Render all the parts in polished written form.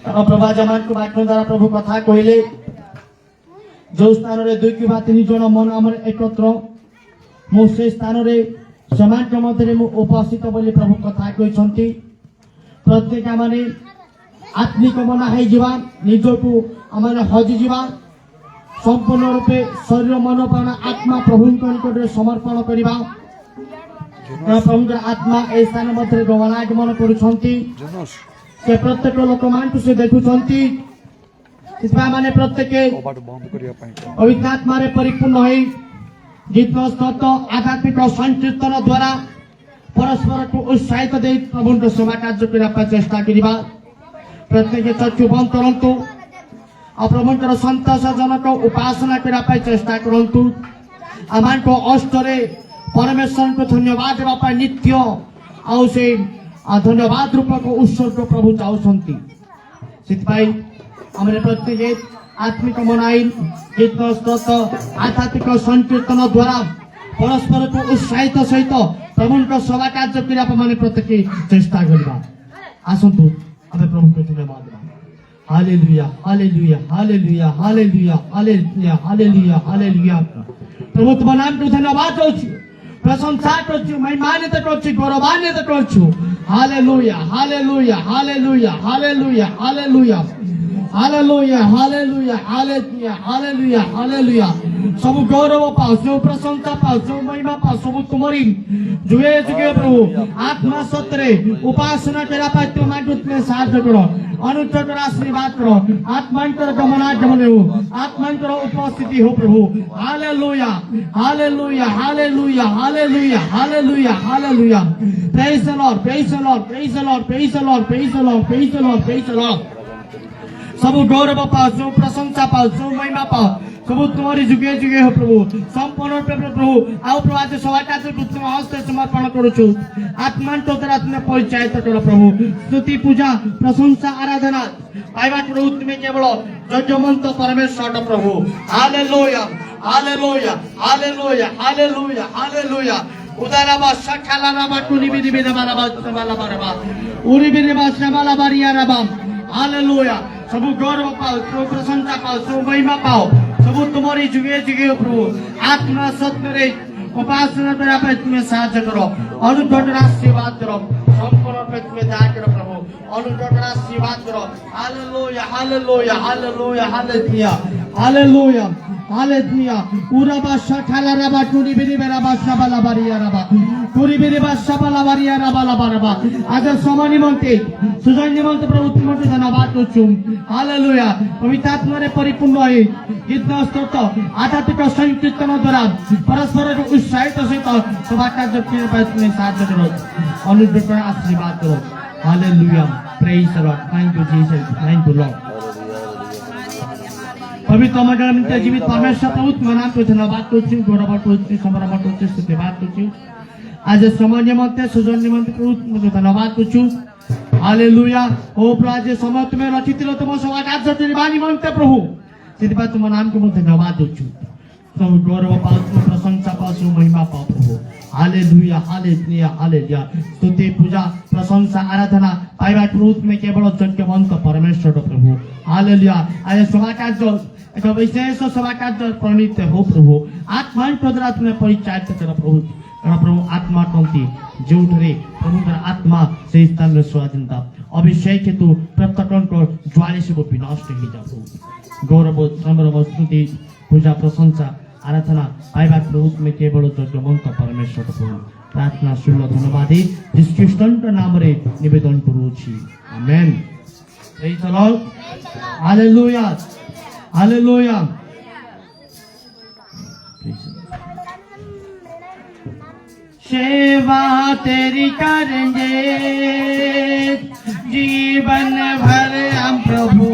प्रभा जमान को बाक्य द्वारा प्रभु कथा कहले जो स्थान रे 2 कि 3 जन मन आमर एकत्र मु से स्थान रे समान के मध्य मु उपस्थित बोली प्रभु कथा कहछंती प्रत्येक माने आत्मिक मना है जीवा निज को आमाने हजि जीवा संपूर्ण रूपे शरीर मन प्राण आत्मा प्रभु निकट समर्पण करबा प्रभु आत्मा ए स्थान मध्य गमनागमन करुछंती से प्रत्येक लोक मान से देखुछंती माने प्रत्येक पवित्र आत्मा रे परिपूर्ण है गीत स्तोत्र आध्यात्मिक संकीर्तन द्वारा परस्पर को उत्साहित दे प्रभु सेवा कार्य करने चेष्टा करबा प्रत्येक चक्षु बंद करंतु और प्रभुंकर संतोषजनक उपासना करने चेष्टा करंतु आमान को अष्टरे परमेश्वर को धन्यवाद देवा नित्य आउ से धन्यवाद रूपक उत्सर्ग प्रभु चाहती से आम प्रत्येक आत्मिक मनाई गीत स्तोत्र आध्यात्मिक संकीर्तन द्वारा परस्पर को उत्साहित सहित प्रभु सेवा कार्य करने प्रत्येक चेष्टा करवा आसतु आम प्रभु को धन्यवाद हालेलुया हालेलुया हालेलुया हालेलुया हालेलुया हालेलुया हालेलुया प्रभु तुम नाम को धन्यवाद दउछु प्रशंसा करछु महिमान्वित करछु गौरवान्वित करछु हालेलुया हालेलुया हालेलुया हालेलुया हालेलुया हालेलुया हालेलुया हालेलुया हालेलुया हालेलुया सब गौरव पाओ सब प्रशंसा पाओ सब महिमा पाओ सब तुम्हारी जुगे जुगे प्रभु आत्मा सत्रे उपासना करा पाए तुम मागुत में साथ करो अनुग्रह कर आशीर्वाद करो आत्मांतर गमनागमन हो आत्मांतर उपस्थिति हो प्रभु हालेलुया हालेलुया हालेलुया हालेलुया हालेलुया हालेलुया praise the Lord praise the Lord praise the Lord praise the Lord praise the Lord praise the Lord praise the Lord सब गौरव पाओ सब प्रशंसा पाओ सब महिमा पाओ सब तुम्हारी जुगे जुगे हो प्रभु संपूर्ण प्रभु आउ प्रभु आज सभा कार्य तुम हस्ते समर्पण करुछु आत्मा तोरा तुम परिचालित कर प्रभु स्तुति पूजा प्रशंसा आराधना पाइबा प्रभु तुम्हें केवल जजमंत परमेश्वर प्रभु हालेलुया हालेलुया हालेलुया हालेलुया हालेलुया उदाराबा सखालाराबा टुनिबिदिबिदाबाराबा तबालाबाराबा उरिबिदिबा शबालाबारियाराबा हालेलुया सब गौरव पाओ सब प्रशंसा पाओ सब महिमा पाओ सब तुम्हारी जुगे जुगे प्रभु आत्मा सत्य उपासना करने तुम्हें साहाय्य करो अनुग्रह आशीर्वाद करो संपूर्ण पे तुम्हें दया करो प्रभु अनुग्रह आशीर्वाद करो हालेलुया हालेलुया हालेलुया हालेलुया हालेलुया हालेलुया उराबा शखालाराबा टुनिबिदिबाराबा शबालाबारियाराबा टुनिबिदिबा शबालाबारियाराबालाबाराबा आज समय निमंते सुजन निमंते प्रभु तुमको धन्यवाद करछु हालेलुया पवित्र आत्मा रे परिपूर्ण है गीत स्तोत्र आध्यात्मिक संकीर्तन द्वारा परस्पर को उत्साहित सहित सभा कार्य करने तुम्हें साहाय्य करो अनुग्रह कर आशीर्वाद करो hallelujah praise the Lord thank you Jesus thank you Lord पवित्र मगन जीवित परमेश्वर प्रभु तुम नाम को धन्यवाद करछु गौरव करछु समर्पण करछु स्तुतिवाद करछु आज समय निमंते सुजन निमंते प्रभु तुमको धन्यवाद करछु हालेलुया ओ प्रभु आज समय तुम्हें रचित तुम सभा कार्य करने निमंते प्रभु सिद्धपा तुम नाम को धन्यवाद करछु सब गौरव पाओ प्रशंसा पाओ महिमा पाओ प्रभु हालेलुया हालेलुया हालेलुया स्तुति पूजा प्रशंसा आराधना पाइबा प्रभु में केवल यज्ञवंत परमेश्वर प्रभु हालेलुया आज सभा कार्य एक विशेष सभा कार्य प्रणीत हो प्रभु आत्मा द्वारा तुम्हें परिचालित कर प्रभु प्रभु आत्मा कंती जोठरे प्रभु आत्मा से स्थान में स्वाधीनता अभिषेक हेतु प्रत्येक को ज्वाले से वो विनाश नहीं जा प्रभु गौरव समरव स्तुति पूजा प्रशंसा आराधना पाइबा प्रभु में केवल यज्ञवंत परमेश्वर प्रभु प्रार्थना शुल्ल धन्यवाद यीशु ख्रीष्टଙ୍କ नामରେ निवेदन करूछि आमेन प्रेज द लॉर्ड हालेलुया हालेलुया सेवा तेरी करेंगे जीवन भर हम प्रभु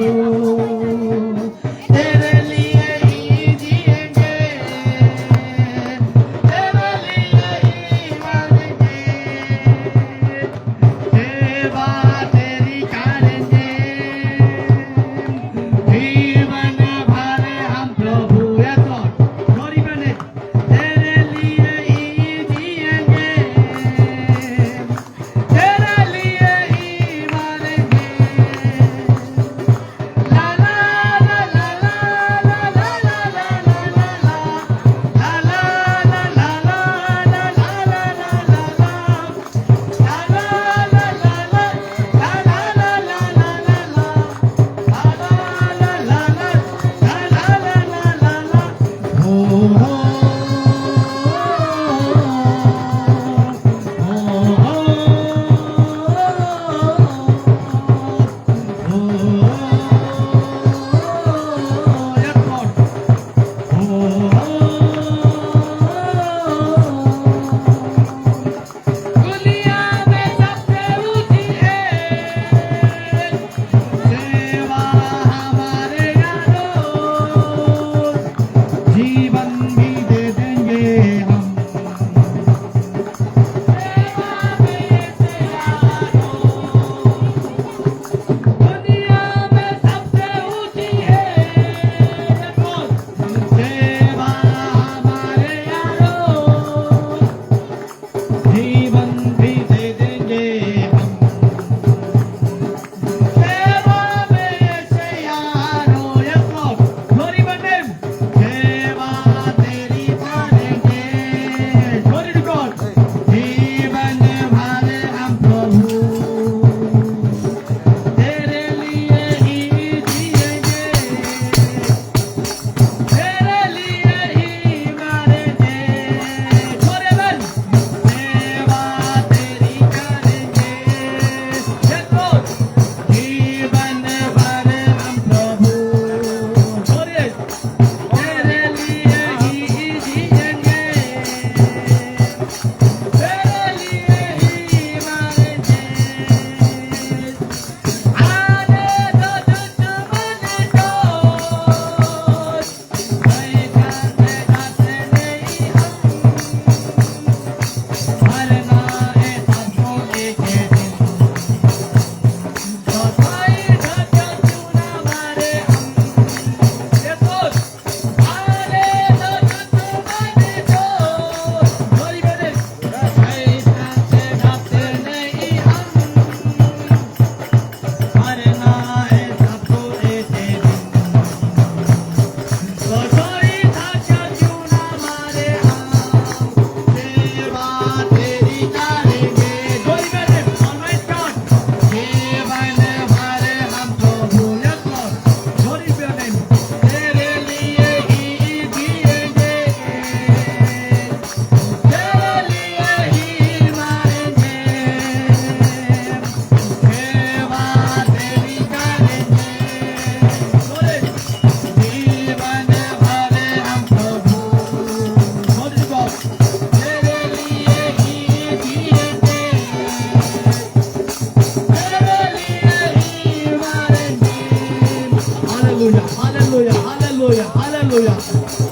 Hallelujah.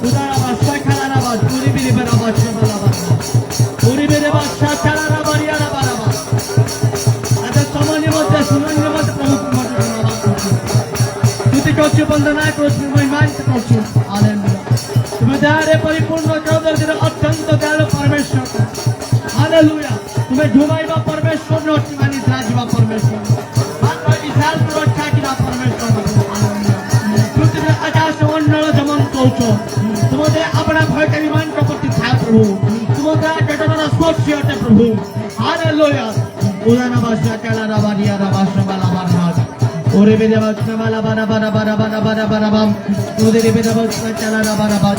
Udaraba shakalaraba. Uribiriberaba shabalaba. Uribereba shakalaraba riarabaraba. Ada samanya mধ্যে সুনান্য মধ্যে প্রভু মধ্যে তুই করছিস বন্দনা করছিস মহিমান করছিস হালেলুয়া তুমি দয়ারে পরিপূর্ণ জগতের অত্যন্ত দয়ালু পরমেশ্বর হালেলুয়া তুমি ঘুমাইবা পরমেশ্বর নটি মানি রাজবা পরমেশ্বর মাত্র ইসরায়েল রক্ষা কিনা পরমেশ্বর হালেলুয়া পৃথিবীর আকাশ মণ্ডল যেমন কৌচ তোমাদের আপনা ভয়কে বিমান করতে থাক প্রভু তোমাদের জগতের স্পর্শী হতে প্রভু হালেলুয়া উদানা বাসা কালা রাবারিয়া রাবাসা বালাবার নাথ ওরে বেদে বাসা বালা বারা বারা বারা বারা বারা বারা বাম ওরে বেদে বাসা কালা রাবারাবা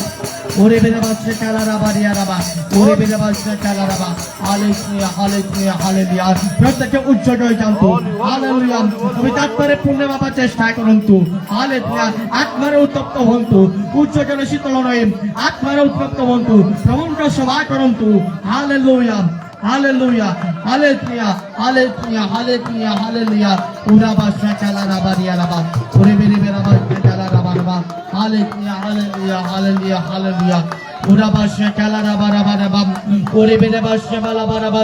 ওরে বেদে বাসা কালা রাবারিয়া রাবা ওরে বেদে বাসা কালা রাবা হালেলুয়া হালেলুয়া হালেলুয়া প্রত্যেকে উজ্জ্বল হয়ে যান তো হালেলুয়া তুমি তাৎপরে পূর্ণ বাবা চেষ্টা করুন তো হালেলুয়া আত্মারে উত্তপ্ত হন তো উজ্জ্বল শীতল নয় আত্মারে উত্তপ্ত হন তো প্রভুকে সেবা করুন তো hallelujah Hallelujah, hallelujah, hallelujah, hallelujah, hallelujah. Ura basha chala rabaria raba. Ure bere bere basha chala rabaraba. Hallelujah, hallelujah, hallelujah, hallelujah. Ura basha chala rabaraba raba. Ure bere basha balabaraba.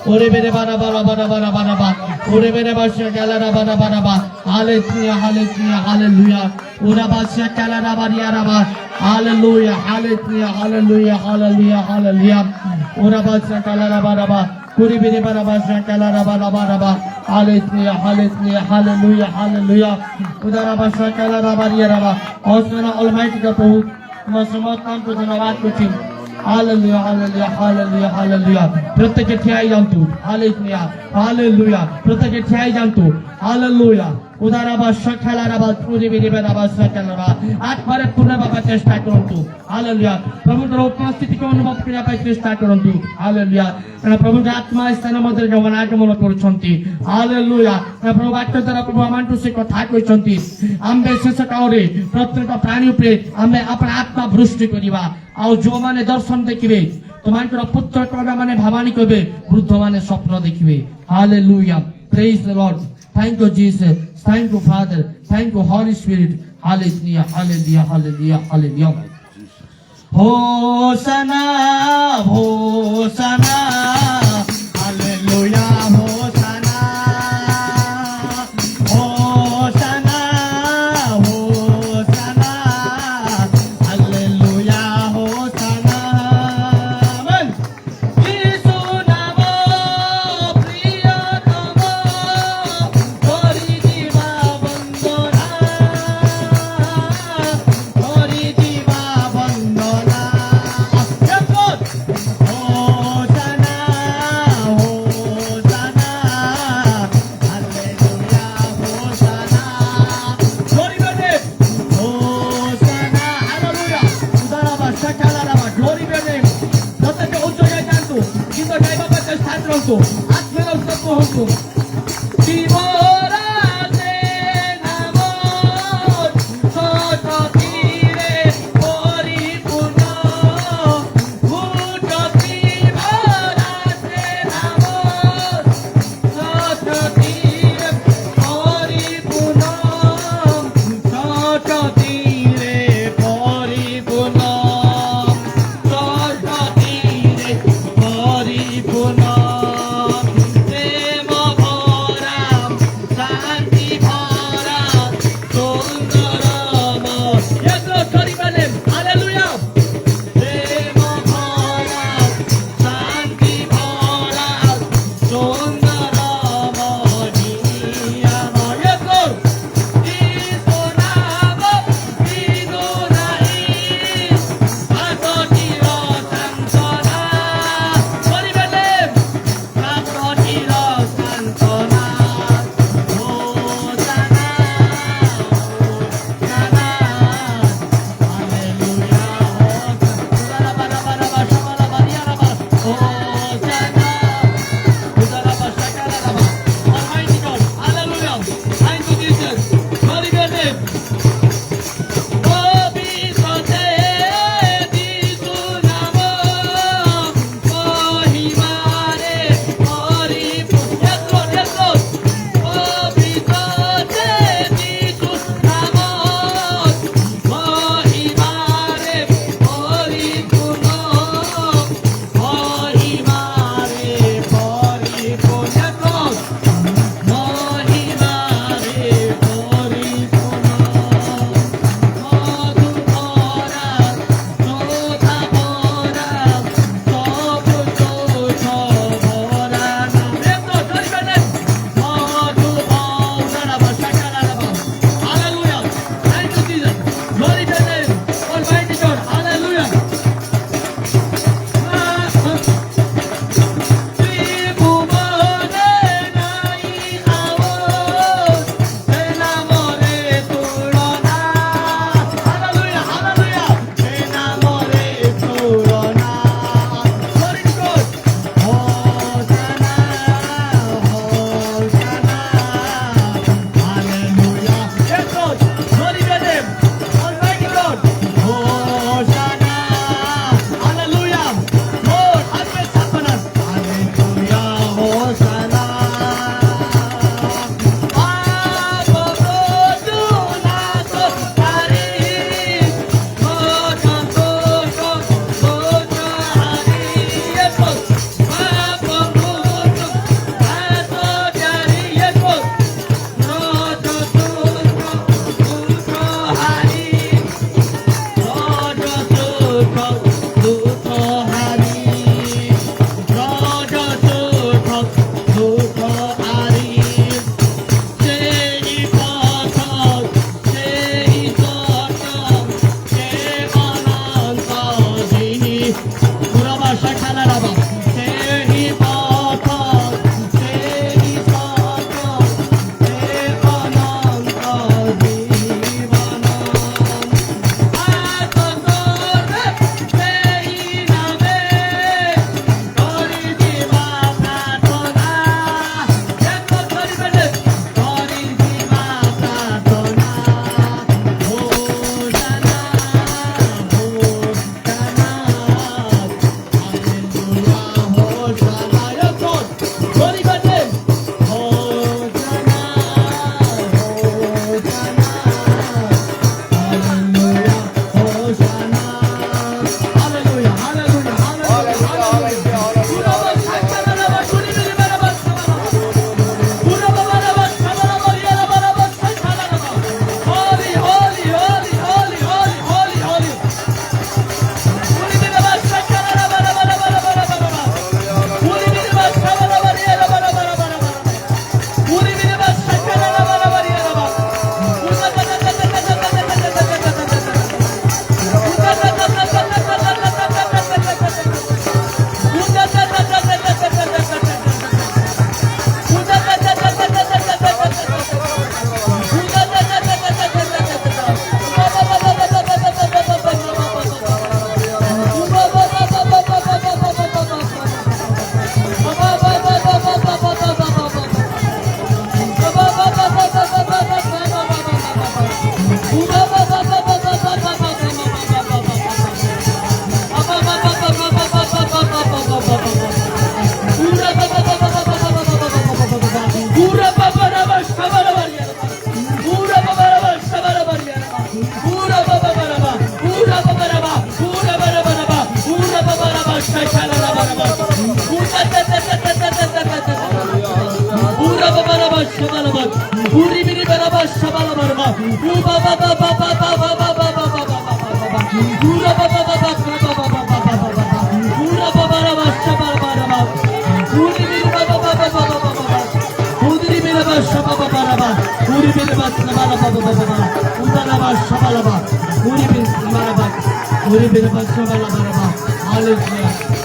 Ure bere bara bara bara bara bara bara. Ure bere basha chala rabaraba raba. Hallelujah, hallelujah, hallelujah. Ura basha chala rabaria raba. Hallelujah, hallelujah, hallelujah, hallelujah, hallelujah. Ora basha kala raba raba, kuri bere bara basha kala raba raba raba. Hallelujah, hallelujah, hallelujah, hallelujah. Udara basha kala raba riya raba. Osmana Almighty God, Prabhu, तुम्हारा समर्थन को धन्यवाद करती हूँ. Hallelujah, hallelujah, hallelujah, hallelujah. प्रत्येक ठियाई जानतु. Hallelujah, hallelujah. प्रत्येक ठियाई जानतु. Hallelujah. উদারাবা সখালারাবা পুরিবিরিবারাবা সখালারাবা আত্মারে পূর্ণভাবে চেষ্টা করন্তু হালেলুয়া প্রভুর উপস্থিতিকে অনুভব করা পাই চেষ্টা করন্তু হালেলুয়া প্রভুর আত্মা স্থানের মধ্যে গমনাগমন କରୁଛନ୍ତି হালেলুয়া প্রভু বাক্য দ্বারা প্রভু আমাଙ୍କୁ ସେ କଥା କହିଛନ୍ତି ଆମ୍ଭେ ଶେଷ କାଳରେ ପ୍ରତ୍ୟେକ ପ୍ରାଣୀ ଉପରେ ଆମେ ଆପଣ ଆତ୍ମା ବୃଷ୍ଟି କରିବା ଆଉ ଯୋଉମାନେ ଦର୍ଶନ ଦେଖିବେ তোমাଙ୍କର ପୁତ୍ର କହିବେ ମାନେ ଭାବାନୀ କହିବେ ବୃଦ୍ଧ ମାନେ ସ୍ୱପ୍ନ ଦେଖିବେ ହାଲେଲୁୟା ପ୍ରେଜ୍ ଦ Lord Thank you, Jesus. Thank you, Father. Thank you, Holy Spirit. Hallelujah, hallelujah, hallelujah, hallelujah. Hosanna, Hosanna, hallelujah, Hosanna. Hosanna, Hosanna, hallelujah, Hosanna. Amen. Jesus namo priyatamo Horijiva bandana Horijiva bandana Yes Lord Hosanna Hosanna Hallelujah Hosanna Glory be to Him Hosanna Hallelujah Udaraba shakalaraba Glory be to Him প্রত্যেকে উচ্চ গায়ে জানতো কিন্তু গাইবা পাচ্ছে স্থান রতো আত্মের উত্তপ্ত হতো জীবরাতে নামো সততীরে পরিপূর্ণ ভূততি ভরাতে নামো সততীরে পরিপূর্ণ সততীরে পরিপূর্ণ সততীরে পরিপূর্ণ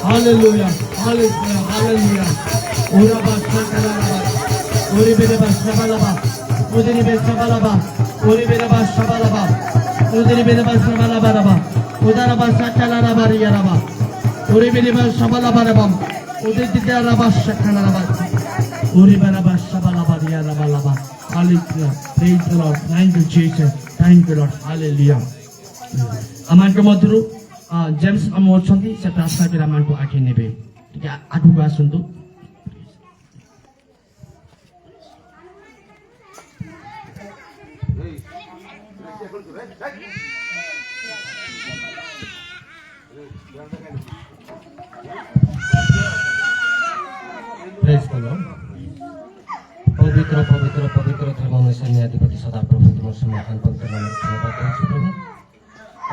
Hallelujah, hallelujah, hallelujah. Ura basta kalaba, uri bere basta balaba, udiri basta balaba, uri bere basta balaba, udiri bere basta balaba raba, udara basta kalaba bariya raba, uri bere basta balaba raba, udiri didara basta kalaba, uri bere basta balaba bariya raba raba. Hallelujah, praise the Lord, thank you Jesus, thank you Lord, hallelujah. Amanke madhuru James आम अच्छा से प्रार्थना कर आम को आगे ने आगू को आसतु पवित्र पवित्र पवित्र धर्म में सैन्याधिपति सदा प्रभु तुम समाधान पवित्र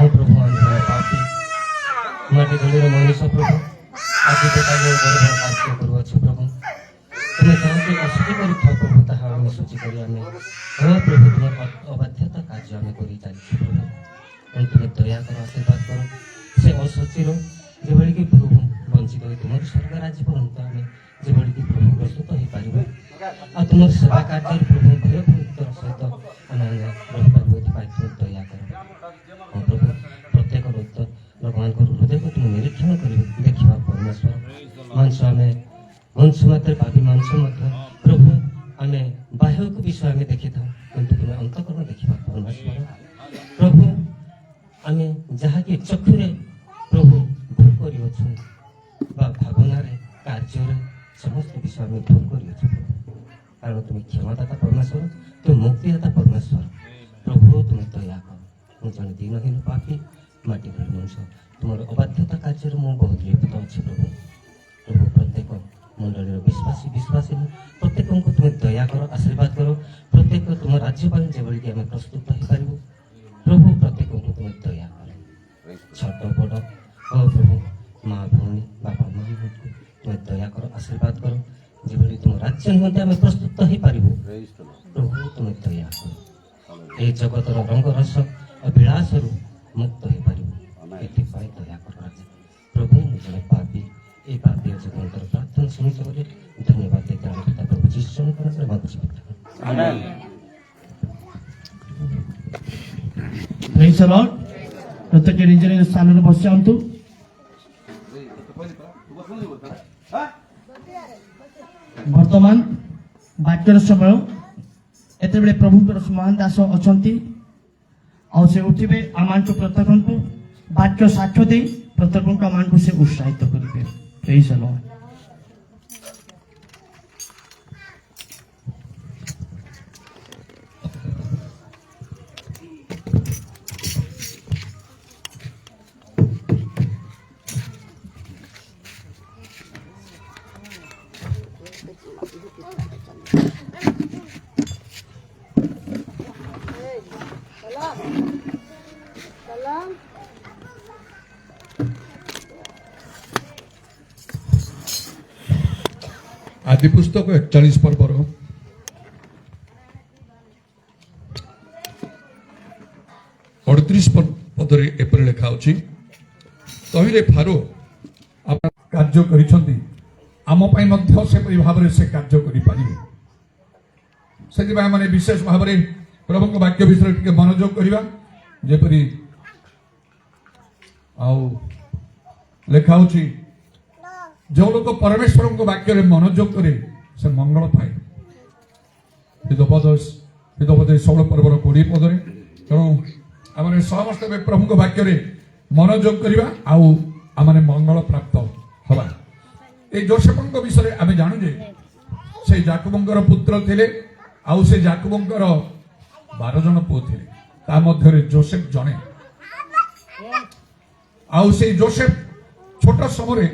प्रभु पापी माटी धूल मनुष्य प्रभु आज कार्य करुच प्रभु तुम्हें जहाँकि असुखी कर प्रभु ताहा आम सूची कर हाँ प्रभु तुम अबाध्यता कार्य आम कर प्रभु तुम्हें दया कर आशीर्वाद कर से असुचीर जो कि प्रभु वंचित हो तुम स्वर्ग राज्य पर्यंत आम जो कि प्रभु प्रस्तुत हो पार आ तुम सेवा कार्य प्रभु भय भक्तर सहित आम रहीपर तुम दया कर हाँ प्रभु प्रत्येक भक्त भगवान को हृदय को तुम निरीक्षण कर देखा परमेश्वर मांस मात्र पापी मांस प्रभु आम बाह्य विषय आम देखी था किंतु तुम अंतकरण देखा परमेश्वर प्रभु आम जहाँकि चक्षुरे प्रभु भूल कर भावना कार्य समस्त विषय आम भूल कर कारण तुम क्षमादाता परमेश्वर तुम मुक्तिदाता परमेश्वर प्रभु तुम दया कर मुझे जन दीनहीन पापी माटी भर मनुष्य तुम अबाध्यता कार्य मुझे बहुत लिप्त अच्छे प्रभु प्रभु प्रत्येक मंडल विश्वासी विश्वासी प्रत्येक को तुम दया कर आशीर्वाद कर प्रत्येक तुम राज्यपाल जो कि आम प्रस्तुत हो पार प्रभु प्रत्येक को तुम दया कर छोट बड़ प्रभु माँ भौणी बापा माँ तुम दया कर आशीर्वाद कर जो तुम राज्य निमंते आम प्रस्तुत हो पार प्रभु तुम दया कर ये जगतर रंग रस विलास मुक्त हो पार दया कर प्रभु जन पापी ये पापी जगतर प्रार्थना शुणी धन्यवाद देते पिता प्रभु जीशु प्रेज द लॉर्ड प्रत्येक निज निज स्थान में बस जातु वर्तमान वाक्यर समय एत बड़े प्रभु महान दास अच्छा से उठे आम प्रत्येक को वाक्य साक्ष्य दे प्रत्येक आम को से उत्साहित करेंगे प्रेज द लॉर्ड आदि पुस्तक 41 पर्वर 38 पदरे एपरि लेखा अछि कहिले फारो आप कार्य करिसंती आम पई मध्य से परि भाबरे से कार्य करि पारिबे सेति बा माने विशेष भाबरे प्रभु को वाक्य विषय के मनोयोग करिबा जेपरि आउ लेखा अछि जो लोग परमेश्वर को वाक्य मनोयोग करे से मंगल पाए हितोपदेश 16 पर्वर 20 पदरे तेणु आम समस्त प्रभु को वाक्य मनोयोग करवा आम मंगल प्राप्त हवा ये जोसेफ विषय आम जानू जे से जाकूबर पुत्र थे आउ से जाकूबर 12 जन पुओ थे ता मध्य जोसेफ जने आउ से जोसेफ छोट समय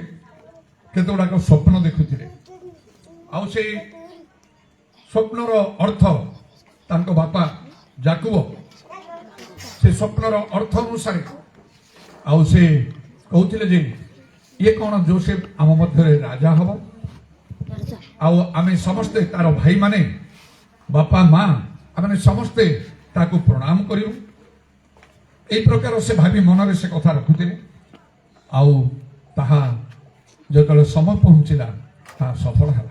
केतोड़ाक स्वप्न देखुले आउ से स्वप्नर अर्थ तांको बापा जाकुब से स्वप्नर अर्थ अनुसार आउ से कहते जे ये कौन जोसेफ आम मध्य राजा हम आउ आमे समस्ते तार भाई माने बापा माँ आम समस्ते ताकू प्रणाम करूँ ए प्रकार से भावी मन से कथा रखुते आउ ताहा जो समय पहुंचला ता सफल है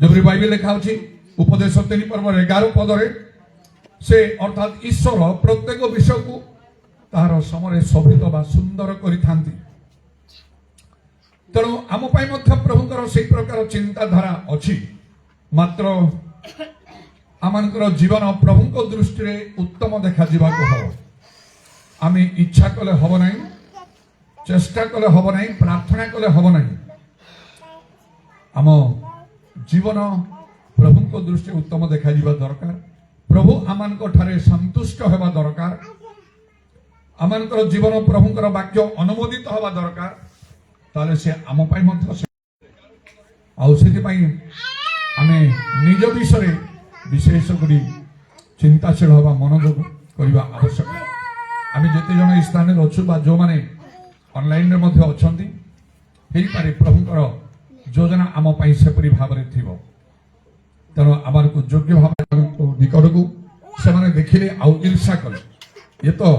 जबरी बाइबल लिखा अछि उपदेश 3 पर्व 11 पदरे से अर्थात ईश्वर प्रत्येक विषय को तार समय शोभित बा सुंदर करिथांती तेणु आम प्रभुंकर से प्रकार चिंताधारा अच्छी मात्र आमर जीवन प्रभु दृष्टि में उत्तम देखा हम आम इच्छा कले हम ना चेष्टा कले हम ना प्रार्थना कले हम ना आम जीवन प्रभु दृष्टि उत्तम देखा दरकार प्रभु आमान ठारे संतुष्ट होगा दरकार आमान जीवन प्रभुंकर वाक्य अनुमोदित होगा दरकार ताले से आम आमे निज विषय विशेष करी चिंताशील हवा मनोयोग करने आवश्यक आम जिते जन स्थान अच्छु जो मैंने ऑनलाइन अच्छा पारे प्रभुंकर योजना आम सेपरी भाव में थी तेणु आम को योग्य भाव निकट को से देखिले आउ ईर्षा कले ये तो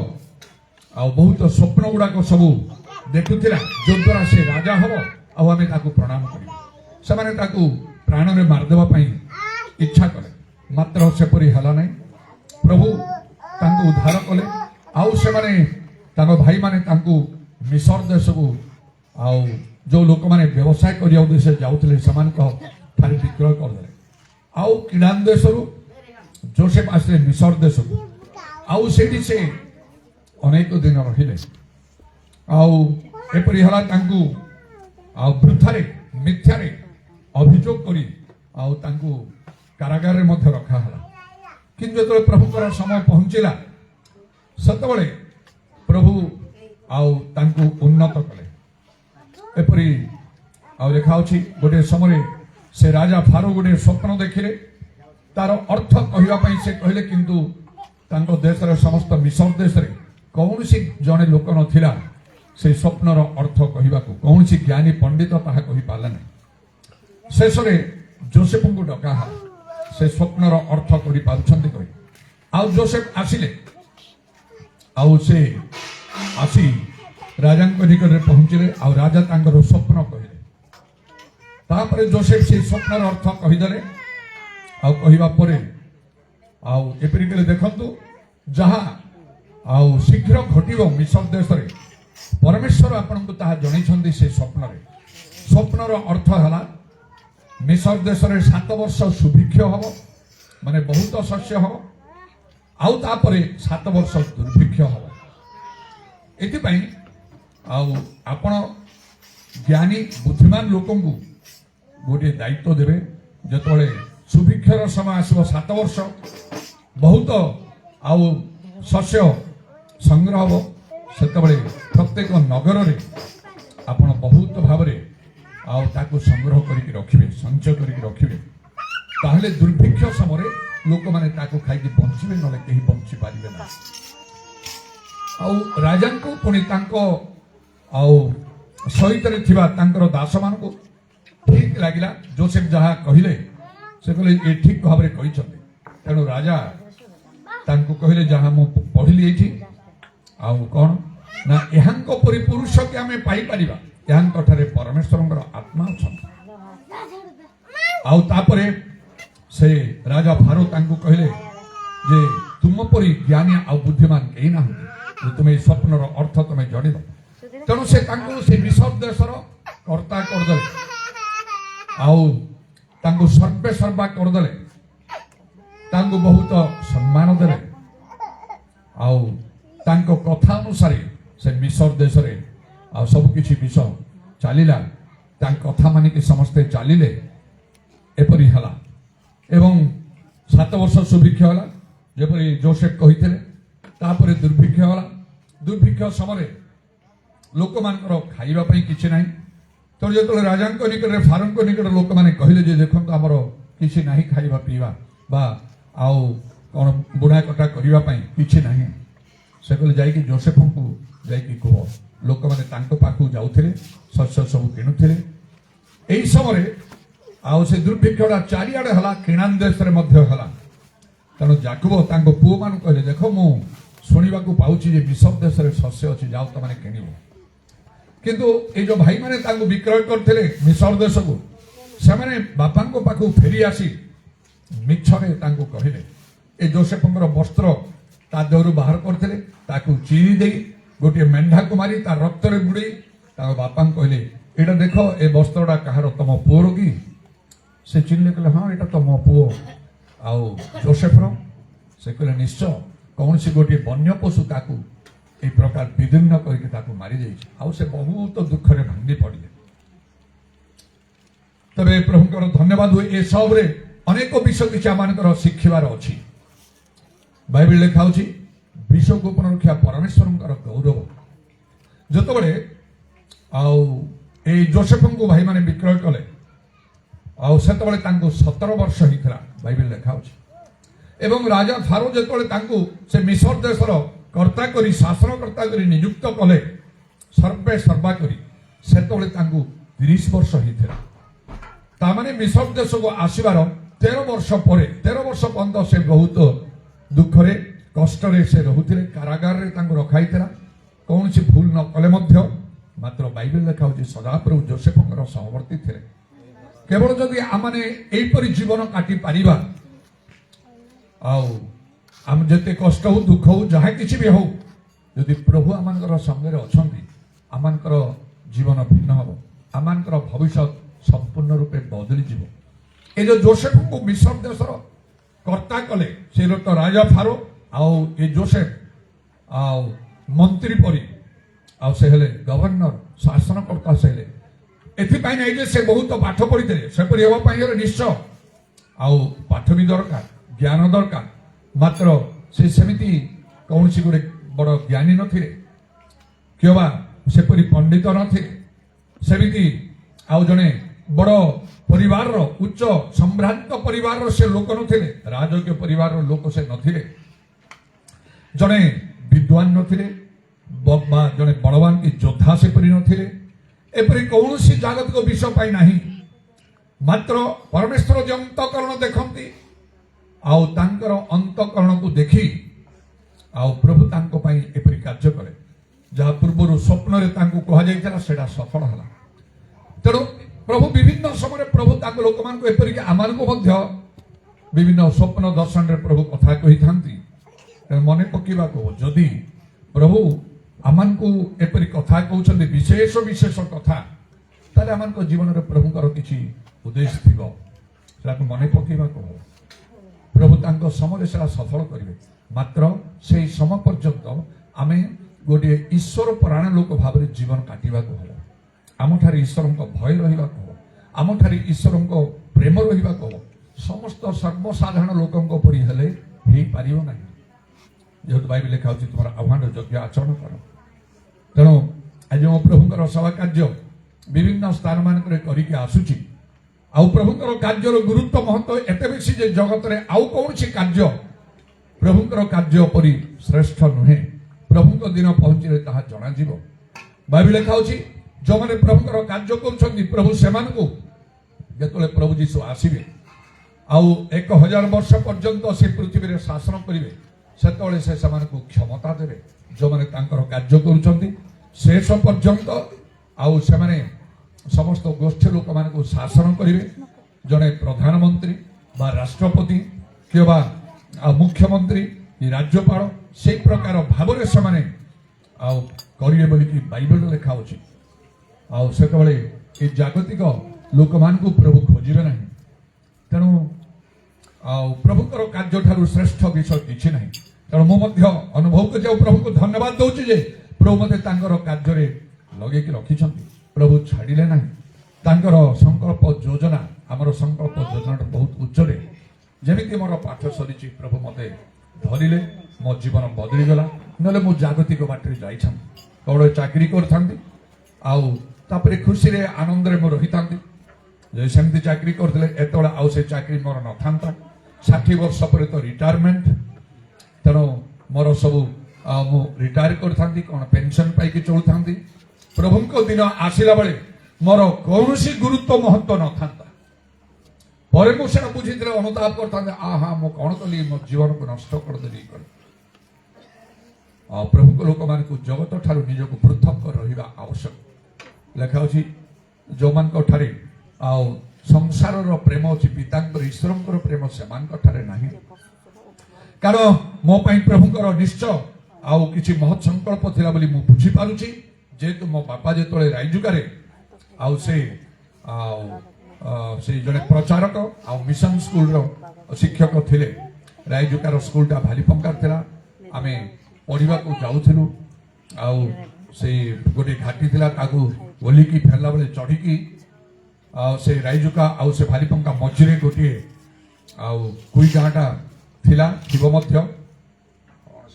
बहुत स्वप्न गुड़ाक सब देखुला जो द्वारा से राजा हम आम प्रणाम कर प्राण में मारदेवाई इच्छा कले मात्र सेपरी है ना प्रभु तांको उद्धार कले आउ से भाई माने मिसर देश को आउ जो लोक मैंने व्यवसाय करने उद्देश्य जाऊे से विक्रय करदे आउ किरान देश जोसेफ आसले मिसर देश को आउ से अनेक दिन रहिले आउ एपरी हला तांको आउ वृथारे मिथ्यारे अभियोग करी आउ तांको कारागार रे मध्य रखा हला किंतु जो प्रभुकर समय पहुंचला सतबळे प्रभु आउ तांको उन्नत कले एपरी आउ देखा अछि गोटे समय से राजा फारो गोटे स्वप्न देखिले तार अर्थ कहवा पई से कहले किंतु तांको देश रे समस्त मिसर देश रे कौन सी जने लोक नथिला से स्वप्नर अर्थ कहवा को कौन सी ज्ञानी पंडित ताहा कहि पाला नै शेष रे जोसेफ को डका से स्वप्नर अर्थ करि पाउछन्ति कहि आउ जोसेफ आसिले आउ से आसी राजा निकट में पहुंचले आउ राजा तांकर स्वप्न कहले तापरे जोसेफ से स्वप्नर अर्थ कहीदेले आउ कहवा परे आउ एपरि कले देखंतु जहा आउ शीघ्र घटिबो मिसर देश रे परमेश्वर आपन को ताहा जणैछन्ति से स्वप्न रे स्वप्नर अर्थ हला मिसर देश रे 7 वर्ष सुभिक्ष हबो माने बहुत शस्य हबो आउ तापरे 7 वर्ष दुर्भिक्ष हबो एति पई आउ आपण ज्ञानी बुद्धिमान लोकन को गोटे दायित्व देवे जतबळे सुभिक्षर समय आसो 7 वर्ष बहुत आउ शस्य संग्रह हो सेतबळे प्रत्येक नगर रे आपण बहुत भाव रे आउ ताको संग्रह करिक रखिबे संचय करिक रखिबे ताहले दुर्भिक्ष समय लोक माने ताको खाइकी बंचिबे नले केही बंची पारिबे ना आउ राजन को पुणी तांको आउ सहित रे थिबा तांकर दास मान को ठीक लागिला जोसेफ जहा कहिले से कहले ए ठीक भाव रे कहिछन्ते तेणु राजा तांको कहिले जहा मु पढिली एठी आउ कोन ना एहांको परि पुरुष के हमें पाई परिबा एहांको ठारे परमेश्वरंकर आत्मा छन आउ तापरे से राजा फारो तांको कहिले जे तुम परि ज्ञानी आ बुद्धिमान केही ना तुम्हें स्वप्नर अर्थ तुम्हें जणिब तेणु से तांको से मिसर देशर कर्ता करदेले आउ तांको सर्वे सर्वा करदेले तांको बहुत सम्मान देले आउ तांको कथा अनुसार से मिसर देश रे आ सब किछि विषय चलिला तांक कथा मानि के समस्ते चलिले एपरि हला एवं 7 वर्ष सुभिक्ष हला जेपरि जोसेफ कहिथिले तापरे दुर्भिक्ष हला दुर्भिक्ष समय लोक मानकर खाइबा पई किछि नाही तो जो राजा निकट फारूक निकट लोक मैंने कहले जे देखो आमर किसी ना खाइबा पीवा बा आउ कौन बुढ़ा कटा करने किसी ना से कहले जाइए जोसेफ को जाइए कह लोक मैंने पाखु जाऊे शस्य सब किणुले यही समय आउ से दुर्भिक्षटा चारिआडे है किणान देश तेणु जाकुब पुओ मान कहले देख मु शुणा पाऊँ मिसर देश में शस्य अच्छी जाओ तुमने किण किंतु ये जो भाई मैंने विक्रय करते मिसर देश को से बापा पाखु फेरी आसी मिछरे कहले ए जोसेफ वस्त्र ता देहरु बाहर करते चिरी दे गोटे मेढा को मारी ता रक्त बुड़े बापा कहले एटा देख ए वस्त्रटा कहार तुम पुओर कि से चिल्ले कहले हाँ यहाँ तो मो पुओ आउ जोसेफ्र से कहले निश्चय कौन सी गोटे वन्य पशु ताकू ए प्रकार विदीर्ण करके मारी जाइए से बहुत दुखरे भांगी पड़े तबे प्रभुंकर धन्यवाद हुए ए सब रे अनेक विषय किसी आम शिखबार अच्छी बाइबल लिखा विश्व गोपन रक्षा परमेश्वर गौरव जो बड़े जोसेफ को भाई मैंने विक्रय कले से 17 वर्ष होता बाइबल लिखा एवं राजा फारो जो से मिसर देशर कर्ता करी शासनकर्ता करी नियुक्त कले सर्वे सर्वा करी से 30 वर्ष होता तामाने मिसर देश को आसबार 13 वर्ष पर 13 वर्ष पर्यंत से बहुत दुखरे कष्ट से रोते कारागार रखाई कौन सी भूल न कले मात्र बाइबल लिखा सदाप्रभु जोसेफ सहवर्ती थे केवल जदि आमने यहीपरि जीवन काटी पारिबा आम जते कष्ट हो दुख हो जहाँ किसी भी हो यदि प्रभु आम संगे अच्छा आम जीवन भिन्न हम आम भविष्य संपूर्ण रूपे बदली जीव ये जो जोसेफ को मिसर देशर कर्ता कले से तो राजा फारो आउ ये जोसेफ मंत्री परी से हेले गवर्नर शासनकर्ता से हेले एथिपाई नहीं जे से बहुत पाठ पढ़ी थे सेपरी होगा निश्चय आउ पाठ भी दरकार ज्ञान दरकार मात्र से सेमिति कौन सी गोटे बड़ ज्ञानी नथिले किंवा सेपरी पंडित नथिले सेमिति आउ जने बड़ परिवार उच्च सम्भ्रांत परिवार से लोक नथिले राजकीय परिवार लोक से नथिले जने विद्वान नथिले जने बड़वान की योद्धा सेपरी नथिले एपरी कौन सी जागतिक विषय पाई नहीं मात्र परमेश्वर जो अंतकरण देखती आउ तांकर अंतकरण को देखी आउ प्रभु तांको पाई एपरी कार्य करे जहाँ पूर्व स्वप्न रे तांको कहा जाइछला सेटा सफल हला तेणु प्रभु विभिन्न समय प्रभु तांको लोक मान को एपरी आमान को मध्य विभिन्न स्वप्न दर्शन रे प्रभु कथा कही थांती मने पकेबा को जदि प्रभु आमान को एपरी कथा कहते विशेष विशेष कथा ताले आमान को जीवन रे प्रभुकर किछि उद्देश्य थिबो सेटा मने पकेबा को प्रभु तांको समय से सफल करिवे मात्र से समय पर्यंत आमे गोटे ईश्वर परायण लोक भाव जीवन काटिबा को हबो आमठारे ईश्वर को भय रहिबा को आमठारे ईश्वर को प्रेम रहिबा को समस्त सर्वसाधारण लोकों परि हेले हेई पारिबो नाही जेहेतु बाइबल लिखा होछि तुमरा आह्वान योग्य आचरण कर तेणु आज मो प्रभुंकर सभा कार्य विभिन्न स्थान मानक करके आसुची आउ प्रभुंकर कार्यर गुरुत्व महत्व एते बेसी जे जगत रे आउ कौन सी कार्य प्रभुंकर कार्य परि श्रेष्ठ नुहे प्रभुंक दिन पहुंचले ताहा जणा जीव बाइबल लिखा होछि जो माने प्रभुंकर कार्य करूछन्ती प्रभु सेमान को जेतले प्रभु यीशु आसीबे आउ 1000 वर्ष पर्यंत से पृथ्वी रे शासन करिवे सेतले से समान को क्षमता देवे जो माने तांकर कार्य करूछन्ती शेष पर्यंत आउ से माने समस्त गोष्ठी लोक मान को शासन करिवे जने प्रधानमंत्री बा राष्ट्रपति केबा मुख्यमंत्री राज्यपाल से प्रकार भाव से माने आउ करिवे बोली कि बाइबल लिखा होछि आउ सेतबेले ए जागतिक लोक मान को प्रभु खोजिबे नहीं तेणु आउ प्रभुकर कार्य ठारू श्रेष्ठ विषय किछि नहीं तेणु मो मध्य अनुभव कर जाऊ प्रभु को धन्यवाद दउछि जे प्रभु मते तांकर कार्य रे लगे कि रखिछन्ती प्रभु छाड़िले नहीं तांकर संकल्प योजना आमर संकल्प योजना बहुत उच्चरे जमीती मोर पाठ सरी प्रभु मते धरिले मो जीवन बदली गला नले मो जागतिक बाटे जाइछन कौड़ चाकरी करथांती आउ तापरे खुशी रे आनंद रे मो रहिथांती जे सेमती चाकरी करथले एतोला आउ से चाकरी मोर न थांता 60 वर्ष पर तो रिटायरमेंट तेणु मोर सब मु रिटायर कर कौन पेंशन पाई चलू था प्रभु दिन आसला बेले मोर कौन गुरुत्व महत्व न था पर मुझे बुझी अनुताप करता आहा मु कौन कली मो जीवन को नष्ट करदेली प्रभु लोक मान जगत ठारू निजक पृथक रहा आवश्यक लेखा अच्छी जो मान संसार प्रेम अच्छी पिता ईश्वर प्रेम से ना कारण मो प्रभुंर निश्चय आउ कि महत् संकल्प थिला बोली मु बुझी पारुची जेतु मो बापा जो रायजुगार आउ से जड़े प्रचारक आ मिशन स्कूल शिक्षक थिले रायजुकार स्कूलटा भालीपंकार थिला आमे पढ़ा को जाऊलु आउ से गोटे घाटी थिला ताकू ओलिकी फेरला बेले चढ़ी से रायजुका आउ से भालीपंका मझिरे गोटे आउ कुई गाँटा थिला थिबो मध्य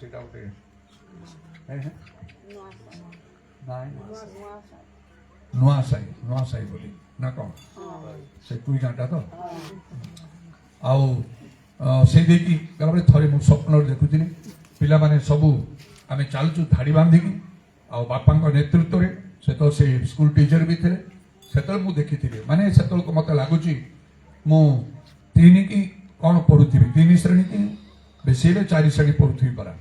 सेटा गोटे नुआ साई बोली ना कौन से कुई गाँटा तो आउ से देखी गला थरे मु स्वप्न देखुଥିଲି पिला माने सबू आमे चालचु धाड़ी बांधिकी आ बापा नेतृत्व रे से तो से स्कूल टीचर भी थे से मु देखी माने से को मत लगुच मु तीन की कौन पढ़ुथी 3 श्रेणी की बेसी 4 श्रेणी पढ़ुथी परा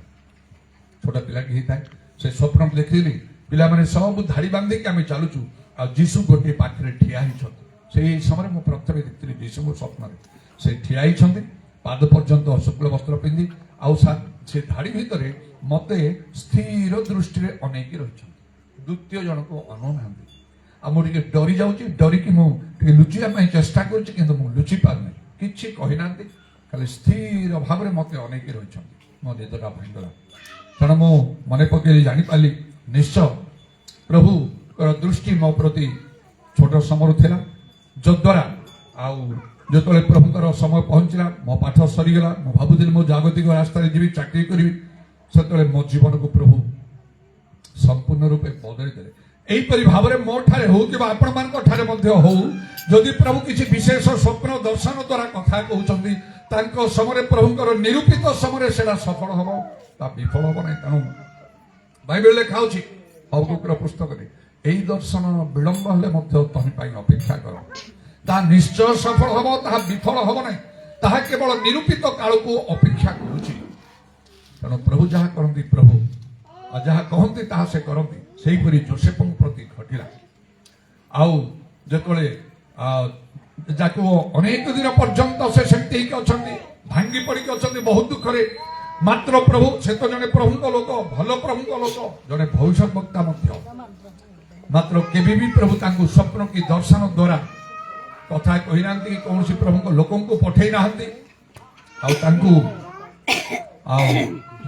छोटा पिला की था से स्वप्न देखी पिला माने सब धाड़ी बांधिकी आमे चालुचु आ जीसु गोटे पाखरे ठिया से समय मु प्रथम देखी जीसु को स्वप्न से ठिया पाद पर्यंत शुक्ल वस्त्र पिंधि आउ से धाड़ी भितर मत स्थिर दृष्टि अनेक रही द्वितीय जन को अनुना मुझे डरी जाऊँगी डरिकी मुझे लुचिया चेष्टा कर लुचि पारना कि कहना खाली स्थिर भाव में मत अनेक रही मो निदटा भांगला तेणु मु मन पकड़ जापारि निश्चय प्रभु दृष्टि मो प्रति छोट समय था जद्वारा आउ जो प्रभुकर समय पहुंचला मो पाठ सरीगला मो भावुली मो जागतिक रास्तार जी चाकरी करी से मो जीवन को प्रभु संपूर्ण रूपे बदली देले एहीपरि भाव में मो ठारे हो कि आपण मान ठारे मध्य हो जदि प्रभु किसी विशेष स्वप्न दर्शन द्वारा कथा कहउछंती तांको समय प्रभुकर निरूपित समय सेटा सफल हम ता विफल हम नहीं तेणु बाइबल लिखा अछि हबकुकर पुस्तक रे एही दर्शन विलंब हेले मध्य तहि पाई अपेक्षा कर ता निश्चय सफल हम ता विफल हम नहीं ता केवल निरूपित काल को अपेक्षा करुछि तेणु प्रभु जहाँ करती प्रभु जहाँ कहती ता से करती से जोसेफ प्रति घटिला आउ जिते जाको अनेक दिन पर्यंत से सेमती अच्छा भांगी पड़ी अच्छा बहुत दुखरे मात्र प्रभु से तो जड़े प्रभु लोक भल प्रभु लोक जड़े भविष्य वक्ता मात्र केबे भी प्रभु तांको स्वप्न की दर्शन द्वारा कथा कही ना कौन प्रभु लोक पठे ना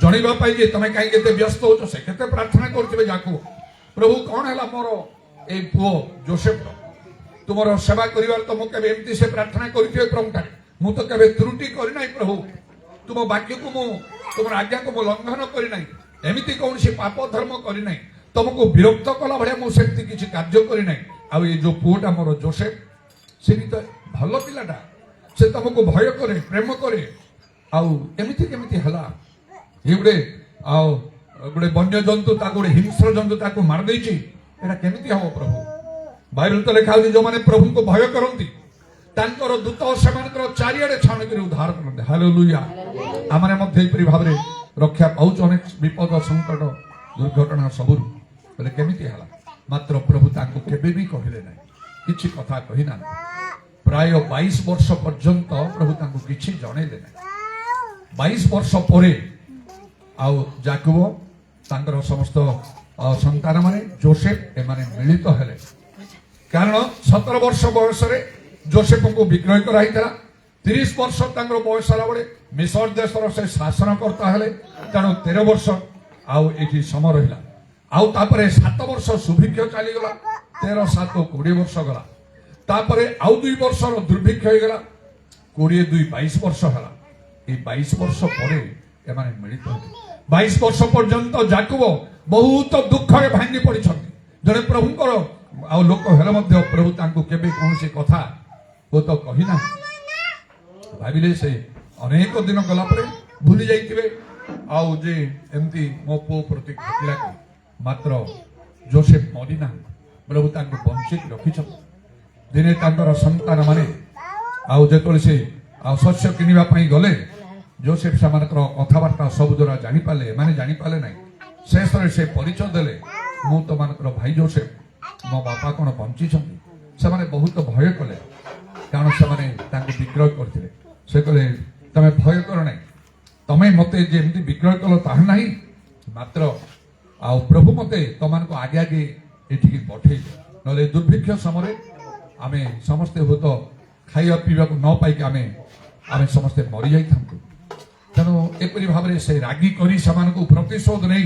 जनवा तुम्हें कहीं व्यस्त हो से प्रार्थना करते जाको प्रभु कौन है मोर ए पुओ जोसेफ तुम सेवा कर तो मुझे एमती से प्रार्थना करें प्रभु ठारे मु तो केवे त्रुटि करना प्रभु तुम वाक्य को तुम आज्ञा को लंघन करना एमती कौन पाप धर्म करना तुमको विरक्त कला भाया मुझे किसी कार्य करना आ जो पुओटा मोर जोसेफ से भी तो भल पिलाटा से तुमको भय करे प्रेम करे आमती केमी है ये गोटे गोटे वन्य जंतु गोटे हिंस्र जंतु मारदे केमी हम प्रभु बाइबल तो लिखा जो मैंने प्रभु को भय करती दूत से चारिड़े छाणी कर उद्धार करते हालेलुया आमने भाव में रक्षा पाऊँ अनेक विपद संकट दुर्घटना सबू केमी है मात्र प्रभु तांको केबे भी कहले ना किछि कथा कहिना प्राय 22 वर्ष पर्यंत प्रभु तांको किछि जणैले ना 22 वर्ष परे आउ जाकुब तांकर समस्त संतान माने जोसेफ एमाने मिलित हेले कारण 17 वर्ष बयस रे जोसेफ को विक्रय कराई 30 वर्ष तांकर बयस होला बेले मिस्र देशर से शासनकर्ता हेले तेणु 13 वर्ष आउ एठी समय रहिला आउ तापरे 7 वर्ष सुभिक्ष चली गला 13 7 20 वर्ष गला तापरे आउ 2 वर्ष दुर्भिक्ष हो गला 20 2 22 वर्ष हला ए 22 वर्ष परे एमाने मिलित होते 22 वर्ष पर्यंत जाकुब बहुत दुख रे भांगी पड़ी जड़े प्रभुंकर आ लोक हेले मध्य प्रभु तांको केबे कौन कथा वो तो कही ना भाविले से ଅନେକ ଦିନ ଗଲା ପରେ ଭୁଲି ଯାଇଥିବେ ଆଉ ଯେ ଏମିତି ମୋ ପୁଅ ପ୍ରତି ଘଟିଲା କି। ମାତ୍ର ଯୋସେଫ ମରିନାହାନ୍ତି, ପ୍ରଭୁ ତାଙ୍କୁ ବଞ୍ଚିତ ରଖିଛନ୍ତି। ଦିନେ ତାଙ୍କର ସନ୍ତାନ ମାନେ ଆଉ ଯେତେବେଳେ ସେ ଶସ୍ୟ କିଣିବା ପାଇଁ ଗଲେ, ଯୋସେଫ ସେମାନଙ୍କର କଥାବାର୍ତ୍ତା ସବୁ ଦ୍ୱାରା ଜାଣିପାରିଲେ, ଏମାନେ ଜାଣିପାରିଲେ ନାହିଁ। ଶେଷରେ ସେ ପରିଚୟ ଦେଲେ, ମୁଁ ତମାନଙ୍କର ଭାଇ ଯୋସେଫ, ମୋ ବାପା କ'ଣ ବଞ୍ଚିଛନ୍ତି। ସେମାନେ ବହୁତ ଭୟ କଲେ, କାରଣ ସେମାନେ ତାଙ୍କୁ ବିକ୍ରୟ କରିଥିଲେ। ସେ କହିଲେ ତମେ ଭୟ କର ନାହିଁ, ତମେ ମତେ ଯେମିତି ବିକ୍ରୟ କଲ ତାହା ନାହିଁ, ମାତ୍ର ଆଉ ପ୍ରଭୁ ମତେ ତମାନଙ୍କୁ ଆଗେ ଆଗେ ଏଠିକି ପଠେଇଲେ, ନହେଲେ ଦୁର୍ଭିକ୍ଷ ସମୟରେ ଆମେ ସମସ୍ତେ ହୁଏତ ଖାଇବା ପିଇବାକୁ ନ ପାଇକି ଆମେ ସମସ୍ତେ ମରିଯାଇଥାନ୍ତୁ। ତେଣୁ ଏପରି ଭାବରେ ସେ ରାଗି କରି ସେମାନଙ୍କୁ ପ୍ରତିଶୋଧ ନେଇ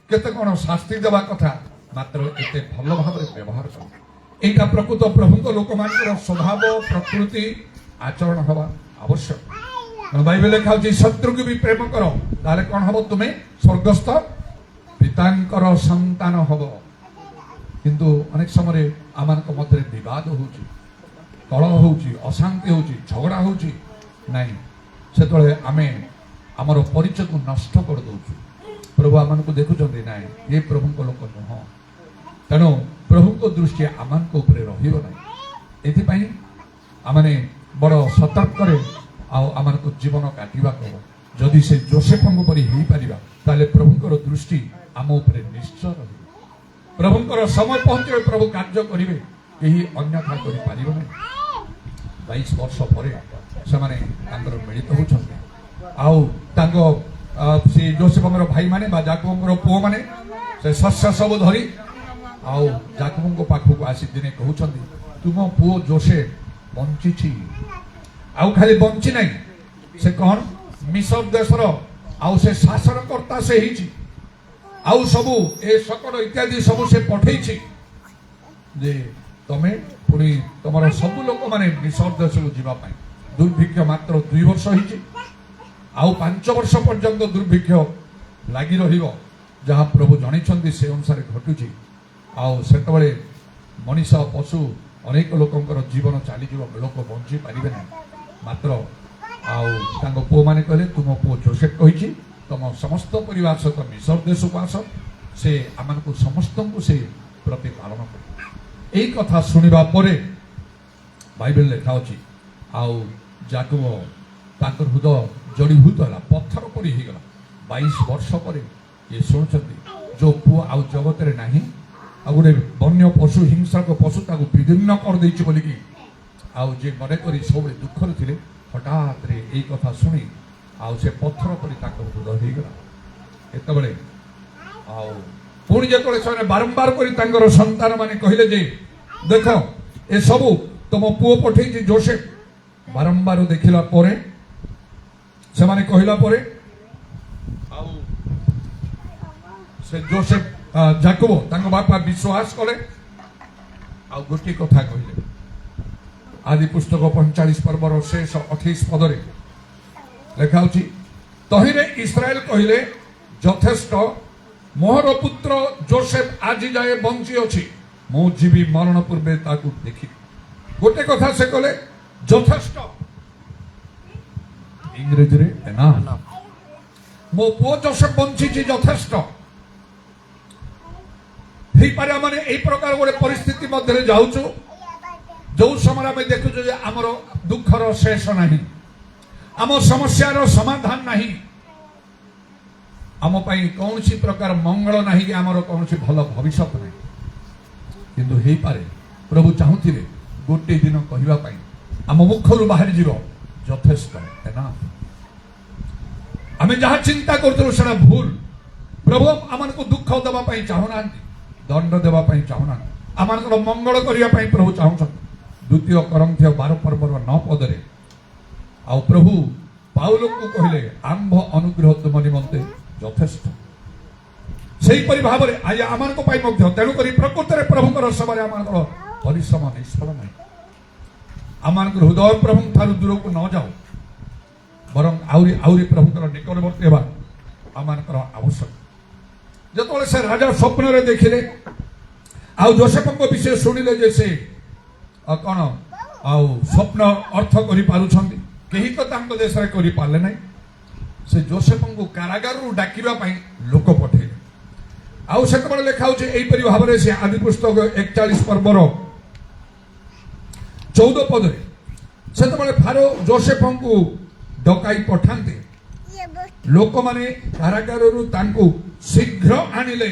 କେତେ କ'ଣ ଶାସ୍ତି ଦେବା କଥା, ମାତ୍ର ଏତେ ଭଲ ଭାବରେ ବ୍ୟବହାର କଲେ। ଏଇଟା ପ୍ରକୃତ ପ୍ରଭୁଙ୍କ ଲୋକମାନଙ୍କର ସ୍ୱଭାବ, ପ୍ରକୃତି, ଆଚରଣ ହେବା ଆବଶ୍ୟକ। ବାଇବେଲ ଲେଖା ହେଉଛି ଶତ୍ରୁକୁ ବି ପ୍ରେମ କର, ତାହେଲେ କ'ଣ ହବ? ତୁମେ ସ୍ୱର୍ଗସ୍ଥ ପିତାଙ୍କର ସନ୍ତାନ ହବ। କିନ୍ତୁ ଅନେକ ସମୟରେ ଆମମାନଙ୍କ ମଧ୍ୟରେ ବିବାଦ ହଉଛି, କଳହ ହଉଛି, ଅଶାନ୍ତି ହଉଛି, ଝଗଡ଼ା ହଉଛି। ନାଇଁ, ସେତେବେଳେ ଆମେ ଆମର ପରିଚୟକୁ ନଷ୍ଟ କରିଦେଉଛୁ। ପ୍ରଭୁ ଆମମାନଙ୍କୁ ଦେଖୁଛନ୍ତି, ନାଇଁ ଏ ପ୍ରଭୁଙ୍କ ଲୋକ ନୁହଁ। ତେଣୁ ପ୍ରଭୁଙ୍କ ଦୃଷ୍ଟି ଆମମାନଙ୍କ ଉପରେ ରହିବ ନାହିଁ। ଏଥିପାଇଁ ଆମେ ବଡ଼ ସତର୍କରେ ଆଉ ଆମମାନଙ୍କୁ ଜୀବନ କାଟିବାକୁ ହେବ। ଯଦି ସେ ଯୋସେଫଙ୍କ ପରି ହେଇପାରିବା, ତାହେଲେ ପ୍ରଭୁଙ୍କର ଦୃଷ୍ଟି ଆମ ଉପରେ ନିଶ୍ଚୟ ରହିବ। ପ୍ରଭୁଙ୍କର ସମୟ ପହଞ୍ଚିଲେ ପ୍ରଭୁ କାର୍ଯ୍ୟ କରିବେ, କେହି ଅନ୍ୟଥା କରିପାରିବ ନାହିଁ। 22 ବର୍ଷ ପରେ ସେମାନେ ତାଙ୍କର ମିଳିତ ହେଉଛନ୍ତି। ଆଉ ତାଙ୍କ ସେ ଯୋସେଫଙ୍କର ଭାଇମାନେ ବା ଯାକବଙ୍କର ପୁଅମାନେ ସେ ଶସ୍ୟ ସବୁ ଧରି ଆଉ ଯାକବଙ୍କ ପାଖକୁ ଆସି ଦିନେ କହୁଛନ୍ତି, ତୁମ ପୁଅ ଯୋସେଫ ବଞ୍ଚିଛି। ଆଉ ଖାଲି ବଞ୍ଚି ନାହିଁ, ସେ କ'ଣ ମିଶର ଦେଶର ଆଉ ସେ ଶାସନକର୍ତ୍ତା ସେ ହେଇଛି, ଆଉ ସବୁ ଏ ଶକଟ ଇତ୍ୟାଦି ସବୁ ସେ ପଠେଇଛି ଯେ ତମେ ପୁଣି ତମର ସବୁ ଲୋକମାନେ ମିଶର ଦେଶକୁ ଯିବା ପାଇଁ। ଦୁର୍ଭିକ୍ଷ ମାତ୍ର 2 ବର୍ଷ ହେଇଛି, ଆଉ 5 ବର୍ଷ ପର୍ଯ୍ୟନ୍ତ ଦୁର୍ଭିକ୍ଷ ଲାଗି ରହିବ, ଯାହା ପ୍ରଭୁ ଜାଣିଛନ୍ତି ସେ ଅନୁସାରେ ଘଟୁଛି। ଆଉ ସେତେବେଳେ ମଣିଷ, ପଶୁ, ଅନେକ ଲୋକଙ୍କର ଜୀବନ ଚାଲିଯିବ, ଲୋକ ବଞ୍ଚି ପାରିବେ ନାହିଁ। ମାତ୍ର ଆଉ ତାଙ୍କ ପୁଅମାନେ କହିଲେ, ତୁମ ପୁଅ ଯୋସେଫ କହିଛି ତମ ସମସ୍ତ ପରିବାର ସହିତ ମିଶର ଦେଶକୁ ଆସ, ସେ ଆମମାନଙ୍କୁ ସମସ୍ତଙ୍କୁ ସେ ପ୍ରତିପାଳନ କରେ। ଏଇ କଥା ଶୁଣିବା ପରେ ବାଇବେଲ ଲେଖା ଅଛି, ଆଉ ଯାକବ ତାଙ୍କର ହୃଦୟ ଜଡୀଭୂତ ହେଲା, ପଥର ପରି ହେଇଗଲା। 22 ବର୍ଷ ପରେ ଇଏ ଶୁଣୁଛନ୍ତି ଯୋଉ ପୁଅ ଆଉ ଜଗତରେ ନାହିଁ, ଆଉ ଗୋଟେ ବନ୍ୟ ପଶୁ, ହିଂସ୍ରକ ପଶୁ ତାକୁ ବିଦୀର୍ଣ୍ଣ କରିଦେଇଛି ବୋଲିକି ଆଉ ଯେ ମନେ କରି ସବୁବେଳେ ଦୁଃଖରେ ଥିଲେ, ହଠାତ୍ରେ ଏଇ କଥା ଶୁଣି ଆଉ ସେ ପଥର ପରି ତାଙ୍କ ହୃଦୟ ହେଇଗଲା। ଏତେବେଳେ ଆଉ ପୁଣି ଯେତେବେଳେ ସେମାନେ ବାରମ୍ବାର କରି ତାଙ୍କର ସନ୍ତାନ ମାନେ କହିଲେ ଯେ ଦେଖ ଏସବୁ ତମ ପୁଅ ପଠେଇଛି ଯୋସେଫ, ବାରମ୍ବାର ଦେଖିଲା ପରେ ସେମାନେ କହିଲା ପରେ ଆଉ ସେ ଯୋସେଫ ଯାକବ ତାଙ୍କ ବାପା ବିଶ୍ୱାସ କଲେ, ଆଉ ଗୋଟିଏ କଥା କହିଲେ। ଆଦି ପୁସ୍ତକ 45 ପର୍ବର ଶେଷ 28 ପଦରେ ଲେଖା ହେଉଛି, ତହିଁରେ ଇସ୍ରାଏଲ କହିଲେ, ଯଥେଷ୍ଟ, ମୋର ପୁତ୍ର ଯୋସେଫ ଆଜି ଯାଏ ବଞ୍ଚି ଅଛି, ମୁଁ ଯିବି ମରଣ ପୂର୍ବେ ତାକୁ ଦେଖିବି। ଗୋଟେ କଥା ସେ କଲେ, ଯଥେଷ୍ଟ, ଇଂରେଜୀରେ ଏନାଫ୍। ମୋ ପୁଅ ଯୋସେଫ ବଞ୍ଚିଛି, ଯଥେଷ୍ଟ। ହେଇପାରେ ଆମେ ଏଇ ପ୍ରକାର ଗୋଟେ ପରିସ୍ଥିତି ମଧ୍ୟରେ ଯାଉଛୁ, ଯୋଉ ସମୟରେ ଆମେ ଦେଖୁଛୁ ଯେ ଆମର ଦୁଃଖର ଶେଷ ନାହିଁ, ଆମ ସମସ୍ୟାର ସମାଧାନ ନାହିଁ, ଆମ ପାଇଁ କୌଣସି ପ୍ରକାର ମଙ୍ଗଳ ନାହିଁ, କି ଆମର କୌଣସି ଭଲ ଭବିଷ୍ୟତ ନାହିଁ। କିନ୍ତୁ ହେଇପାରେ ପ୍ରଭୁ ଚାହୁଁଥିବେ ଗୋଟିଏ ଦିନ କହିବା ପାଇଁ, ଆମ ମୁଖରୁ ବାହାରି ଯିବ, ଯଥେଷ୍ଟ, ଏନାଫ୍। ଆମେ ଯାହା ଚିନ୍ତା କରୁଥିଲୁ ସେଟା ଭୁଲ। ପ୍ରଭୁ ଆମମାନଙ୍କୁ ଦୁଃଖ ଦେବା ପାଇଁ ଚାହୁଁନାହାନ୍ତି, ଦଣ୍ଡ ଦେବା ପାଇଁ ଚାହୁଁନାହାନ୍ତି, ଆମମାନଙ୍କର ମଙ୍ଗଳ କରିବା ପାଇଁ ପ୍ରଭୁ ଚାହୁଁଛନ୍ତି। 2 କରନ୍ଥୀୟ 12 ପର୍ବର 9 ପଦରେ ଆଉ ପ୍ରଭୁ ପାଉଲଙ୍କୁ କହିଲେ, ଆମ୍ଭ ଅନୁଗ୍ରହ ତୁମ ନିମନ୍ତେ ଯଥେଷ୍ଟ। ସେହିପରି ଭାବରେ ଆଜି ଆମମାନଙ୍କ ପାଇଁ ମଧ୍ୟ, ତେଣୁକରି ପ୍ରକୃତରେ ପ୍ରଭୁଙ୍କର ସେବାରେ ଆମମାନଙ୍କର ପରିଶ୍ରମ ନିଷ୍ଫଳ ନାହିଁ। ଆମମାନଙ୍କର ହୃଦୟ ପ୍ରଭୁଙ୍କ ଠାରୁ ଦୂରକୁ ନ ଯାଉ, ବରଂ ଆହୁରି ଆହୁରି ପ୍ରଭୁଙ୍କର ନିକଟବର୍ତ୍ତୀ ହେବା ଆମମାନଙ୍କର ଆବଶ୍ୟକ। ଯେତେବେଳେ ସେ ରାଜା ସ୍ୱପ୍ନରେ ଦେଖିଲେ ଆଉ ଯୋସେଫଙ୍କ ବିଷୟ ଶୁଣିଲେ ଯେ ସେ କ'ଣ ଆଉ ସ୍ୱପ୍ନ ଅର୍ଥ କରିପାରୁଛନ୍ତି, केही तो तांको देश रे करि पाले नै से जोसेफ को कारागार रु डाकिबा पई लोक पठेले आउ सेतबेले लेखा होचे एई परि भाबरे से आदि पुस्तक 41 पर्वर 14 पद रे सेतबेले फारो जोसेफ को डकाई पठांते लोक माने कारागार रु तांको शीघ्र आनिले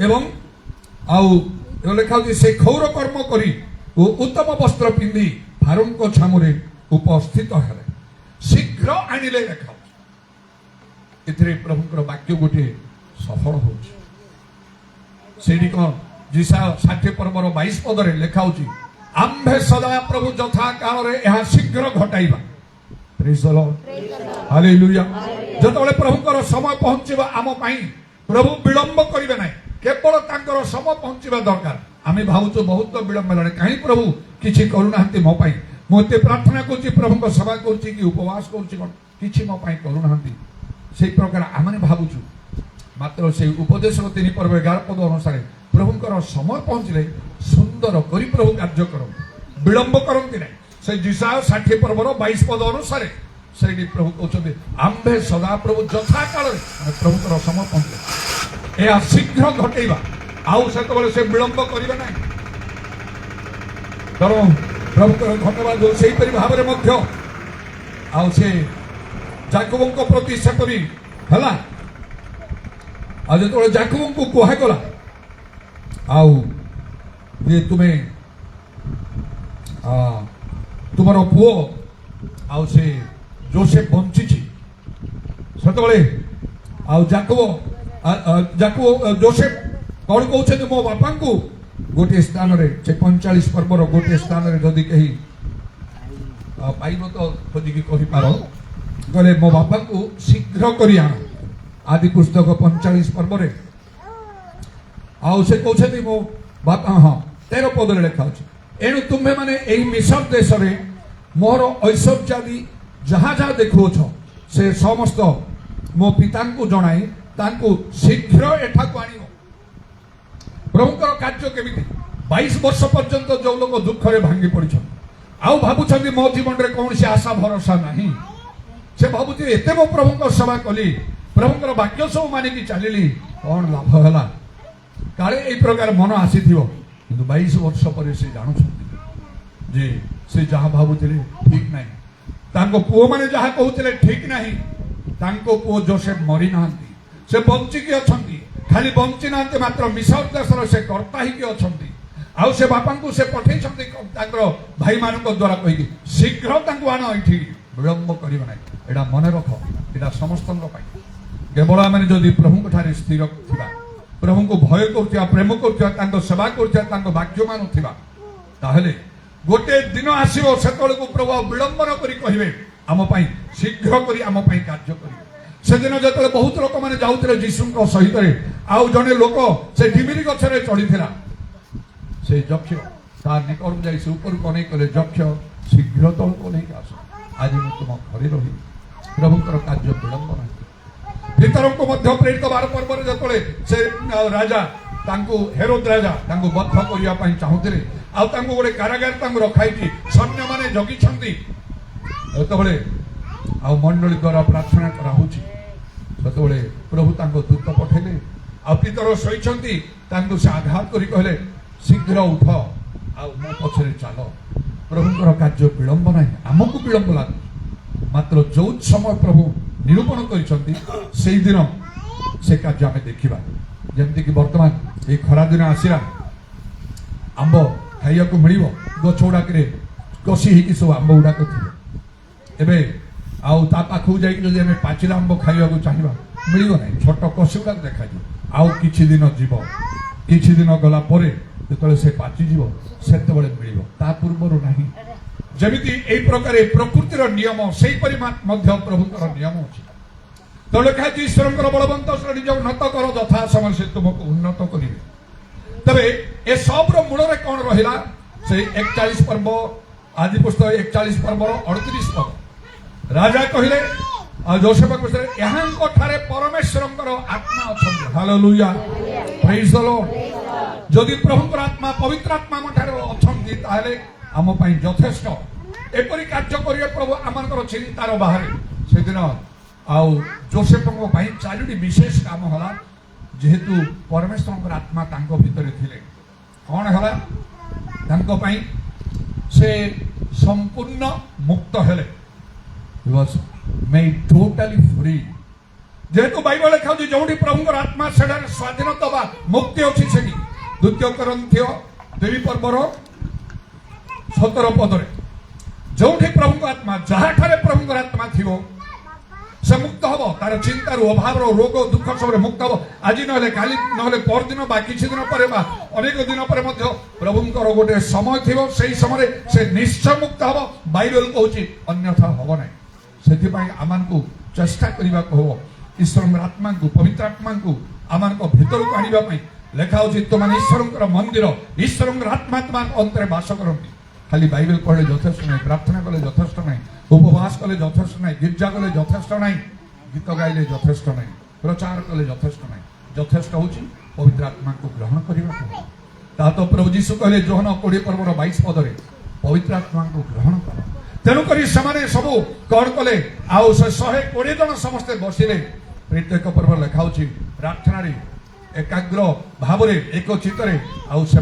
एवं आउ लेखा होचे से खौर कर्म करी ओ उत्तम वस्त्र पिंधि फारोन को छामुरे उपस्थित हेले शीघ्र आनिले लेखा इतरे प्रभुकर वाक्य गोटे सफल हो जिसा 60 पर्वर 22 पद रे लेखा होची आम्भे सदा प्रभु यथा काल रे यह शीघ्र घटाइबा प्रेज द लॉर्ड हालेलुया जतबेले प्रभुकर समय पहुंचीबा आम पई प्रभु विलंब करिवे नै केवल तांकर समय पहुंचीबा दरकार आमे भावुचो बहुत विलंब हेलानी काहे प्रभु किछि करूनाहंती मो पई मोते प्रार्थना करछि प्रभुको सेवा करछि कि उपवास करछि कोन किछि मो पई करूनाहंती से प्रकार आमने भावुचु मात्र से उपदेश 3 पर्व 11 पद अनुसार प्रभुकर समय पहुंचले सुंदर करी प्रभु कार्य कर विलंब करती ना से जिसा 60 पर्वर 22 पद अनुसार से प्रभु कहते आम्भे सदा प्रभु यथा काल प्रभुकर समय पहुंचले यह शीघ्र घटेबा आउ से विलंब करिबा ना तेणु प्रभुकर धन्यवाद से भाव में आउ से जाकोबों प्रति सेपरी हला आ जो जाकोबों को कहगला आउ ये तुम्हें तुमर पुओ आउ से जोसेफ बंची से आउ जाकोब जोसेफ कौन कहते मो बापा को गोटे स्थान रे 45 पर्वर गोटे स्थान रे जदि कही पाइब तो खोजिकी कहि पारो गले मो बापा को शीघ्र करी आण आदि पुस्तक 45 पर्व रे आउ से कहते मो बापा हाँ 13 पद रे लिखा अछि एणु तुम्हे माने एही मिस्र देश रे मोर ऐश्वर्यादि जहाँ जहाँ देखुछ से समस्त मो पिता को जणाई तांको शीघ्र एठा को आनियो प्रभुकर कार्य केमिति 22 वर्ष पर्यंत जो लोग दुख रे भांगी पड़िछ आउ भाबुछन्ति मो जीवन रे कौन से आशा भरोसा नहीं से भाबुती एते मो प्रभुकर सेवा कली प्रभुकर वाक्य सब मानिकी चलिली कौन लाभ है काले ए प्रकार मन आसीथिबो किंतु 22 वर्ष पर से जानुछन्ति जे से जहाँ भाबुथिले ठीक नहीं तांको पुओ माने जहाँ कहउथिले ठीक नहीं तांको पुओ जोसेफ मरी नांती से बंचिकी अछन्ति खाली बंची नांती मात्र मिस्र देशर से कर्ता ही के अछन्ति आउ से बापा को से पठे भाई मान द्वारा कही शीघ्र आण ये विलंब कर एटा मन रख एटा समस्त केवल आम जदि प्रभु ठारे स्थिर थिबा प्रभु को भय कर प्रेम कर सेवा कर वाक्य मानुवा ताहले गोटे दिन आसो से प्रभु विलंब न करी आम शीघ्र कर आम कार्य कर से दिन जो बहुत लोक मैंने जाऊे जीशु सहित आउ जड़े लोक से डिमिरी गछरे चढ़ी से यक्ष तार निकट जाई से ऊपर को नहीं कले यक्ष शीघ्र तल को नहीं आस आज मैं तुम घरे रही प्रभुकर कार्य विलंब नहीं भीतर को मध्य प्रेरित 12 पर्व जो से राजा हेरोद राजा बद्ध करने चाहूले आउ गोटे कारागार रखाई सैन्य मैंने जगी जो आ मंडली द्वारा प्रार्थना कराऊे प्रभु दूत पठेले आ पितर शोती से आघात कर कहले शीघ्र उठ आ मो पछरे चल प्रभुकर कार्य विलंब ना आमको विलंब लगे मात्र जो समय प्रभु निरूपण कर दिन से कार्य आम देखा जमती कि बर्तमान ये खरा दिन आसला आंब खाइया को मिल गछ गुड़ाक कषि होगी सब आंब गुड़ाक थे आउ ता पाखक जाए पाचिला आंब खाइबा चाहिए मिल ना छोट कषि गुड़ाक देखा आउ किछि दिन जीव किछि दिन गला परे जो से पाचिज से मिल पूर्वर ना जमी ए प्रकार प्रकृतिर नियम से प्रभुकर नियम अच्छी तो लिखा ईश्वर बलवंत निज उन्नत कर यथा समय से तुमको उन्नत करेंगे तबे ए सब मूल कौन रहा से 41 पर्व आदि पुस्तक 41 पर्व 38 पद राजा कहले जोसेफ कहले परमेश्वर आत्मा अच्छा हालेलुया प्रेज द लॉर्ड जदि प्रभुकर आत्मा पवित्र आत्मा अच्छा ताहले आम यथेष्ट एपरी कार्य करिवे प्रभु आमनकर चिंतार बाहर सेदिन आउ जोसेफଙ୍କ ପାଇଁ ଚାରିଟି ବିଶେଷ କାମ ହେଲା जेहेतु परमेश्वर आत्मा तांको भितर थिले कौन है तांको ପାଇଁ से संपूर्ण मुक्त हेले वाज मेड टोटली फ्री जेहेतु बाइबल लिखा जोटी प्रभु आत्मा से स्वाधीनता बा मुक्ति अच्छी से द्वितीय करंथियो 2 पर्वर 17 पदरे जोठी प्रभु आत्मा जहाँ प्रभु आत्मा थी से मुक्त हम तार चिंतार अभाव रोग दुख सब मुक्त हम आज ना काली ना परदिन बा किसी दिन पर अनेक दिन पर प्रभुंकर गोटे समय थी से समय से निश्चय मुक्त हम बाइबल कहूँ अन्यथा हम ना से आम को चेष्टा करने को हम ईश्वर आत्मा को पवित्र आत्मा को आम भीतर को आने लेखा तुम ईश्वर मंदिर ईश्वर आत्मा तुम अंतरे बास करती खाली बाइबल पढ़े यथेष्ट नहीं प्रार्थना कले यथेष्ट नहीं उपवास कले यथेष्ट नहीं गिरजा कले यथेष्ट नहीं गीत गाइले यथेष्ट नहीं प्रचार कले यथेष्ट नहीं यथेष्ट हूँ पवित्र आत्मा को ग्रहण करने तो प्रभु जीशु कहले जोहन 20 पर्वर 22 पदरे पवित्र आत्मा को ग्रहण कर तेणुक सब कौन कले आउ 120 जन समस्ते बसिले प्रत्येक पर्व लिखा प्रार्थना एकाग्र भाव एक चित्तरे आउ से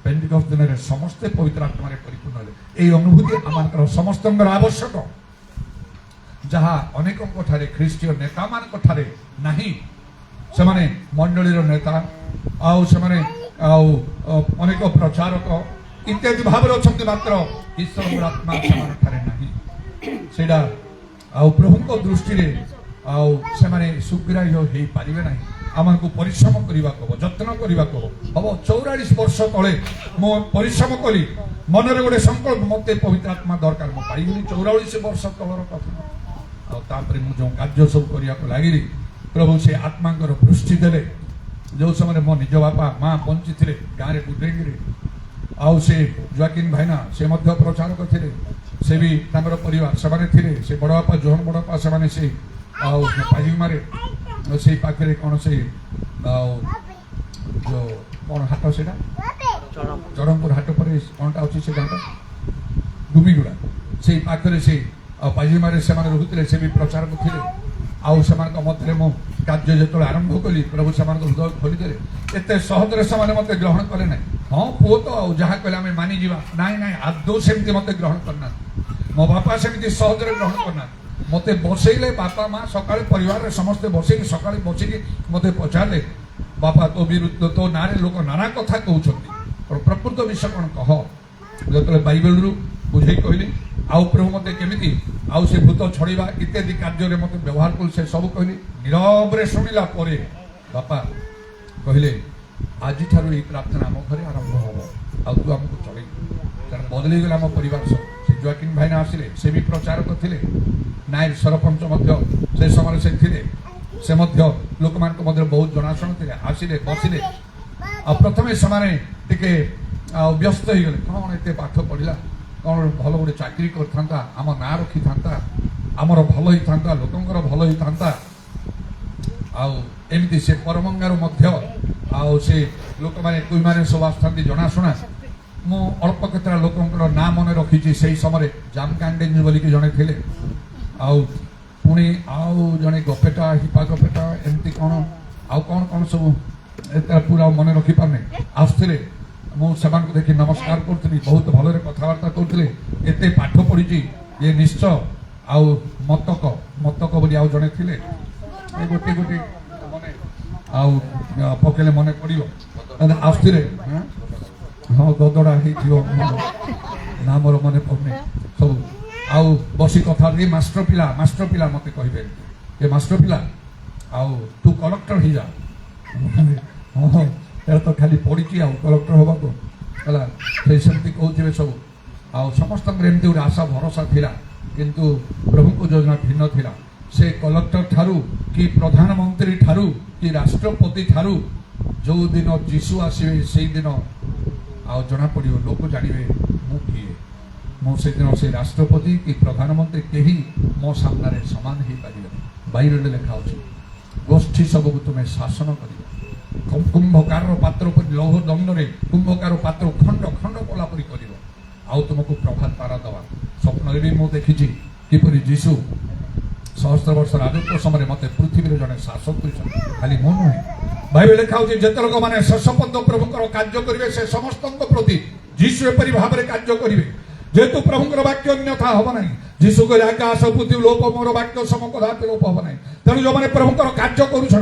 पेंटिकस्ट दिन में समस्ते पवित्र आत्मा परिपूर्ण हेले अनुभूति आम समस्त आवश्यक जहाँ अनेक ख्रीष्टीय नेता मान नहीं से मंडली नेता आउ से अनेक प्रचारक इत्यादि भाव अच्छा मात्र ईश्वर आत्मा से प्रभु दृष्टि से सुग्राह्य हो पारे ना आम को परिश्रम करने को जत्न करने को हम 44 वर्ष तले मो परिश्रम कली मनरे गोटे संकल्प मत पवित्र आत्मा दरकार मो पाई 44 वर्ष तलर कथा जो कार्य सब करने को लगे प्रभु से आत्मा दृष्टि देले जो समय मो निज बापा माँ बंची थे गाँव में बुद्रेगिरी आउ से जोकिन भाईना से प्रचारक थे से भी परिवार से बड़ बापा जोहन बड़ बापा से पाजिमारे से पाखे कौन से जो कौन हाट से चरमपुर हाट पर कौनटा अच्छी से गाँटा डुमिगुड़ा से पाखे से पाजिमारे से रुते से भी प्रचारक थे आउ से मत मो कार्य जो आरंभ कली प्रभु से हृदय खोलीदे एत सहजरे से मत ग्रहण कले ना हाँ पुओ तो जहाँ कहले आम मानिजा ना ना आदौ सेमती मत ग्रहण करना मो बापा सेमती सहजरे ग्रहण करना मत बसैले बापा माँ सका परिवार समस्ते बसई सका बसिकी मत पचारे बापा तो विरुद्ध तो ना लोक नाना कथा कहते प्रकृत विषय कौन कह जो बाइबल रु बुझे कहली आउ प्रभु मत केमी आउ से भूत छड़ा इत्यादि कार्य मत व्यवहार कल से सब कहली नीरव शुणिला बापा कहले आज ठार प्रार्थना आम घर आरंभ हम आउ तू आमको चल कारण बदली गला आम परिवार सब से जोकिन भाईना आसिले से भी प्रचारक थे नायर सरपंच से समय से थे से लोक मान बहुत जनाशुण थे आसिले बसिले प्रथम से व्यस्त हो गले कौन एत पाठ पढ़ला कौन भल गोटे चाकरी करता आम ना रखी था आमर भल ही था लोकंर भल ही था आमती से परमंगार से लोक मैंने कोई मैंने सब आसता जनाशुना मु अल्प केतटा लोकंर ना मन रखी से समय जामकांडेज बोलिकी जड़े थे आउ पुणी आउ जड़े गपेटा हिपा गपेटा एमती कौन आउ कौन कौन सब पूरा मन रखी पारने आसते मुझे देखी नमस्कार करी बहुत भल कथबार्ता करुले एत पाठ पढ़ी ये निश्चय आउ मतक मतक बोली आउ जड़े थे गोटे गोटे आउ पकेले मन पड़ो आसते हाँ गदड़ा ना मोर मन पड़ने सब आउ बसी कथा मास्टर पिला मत कहे ये मास्टर पिला आउ तू कलेक्टर ही जा हाँ यार तो खाली पड़ी कलेक्टर हवा को सेमती कहते सब आउ समस्त एमती गोटे आशा भरोसा थिला किंतु प्रभु को योजना भिन्न थिला से कलेक्टर ठारू कि प्रधानमंत्री ठारू कि राष्ट्रपति ठारू जो दिन जीशु आसवे से दिन आउ जना पड़ो लोक जानवे मु किए मुझे दिन से राष्ट्रपति कि प्रधानमंत्री कहीं मो सामने सामान हो पारे बाइबल लिखा गोष्ठी सबको तुम्हें शासन कर कुंभकार पात्र लौह दंड में कुंभकार पात्र खंड खंड कलापरी कर तुमको प्रभात तारा दवा ସ୍ୱପ୍ନରେ ବି ମୁଁ ଦେଖିଛି କିପରି ଯୀଶୁ सहस्र वर्ष राजत्व समय मत पृथ्वी जड़े शासक खाली मु नुहे बाइबल लिखा हो जिते लोक मैंने शेष पर्यंत प्रभुकर कार्य करेंगे से समस्त प्रति जीशु एपरी भाव में कार्य करेंगे जेहेतु प्रभुकर वाक्य अन्यथा हम ना जीशु को आकाश पृथ्वी लोप मोर वाक्य समकदापि लोप हम ना तेणु जो मैंने प्रभुकर कार्य करुँच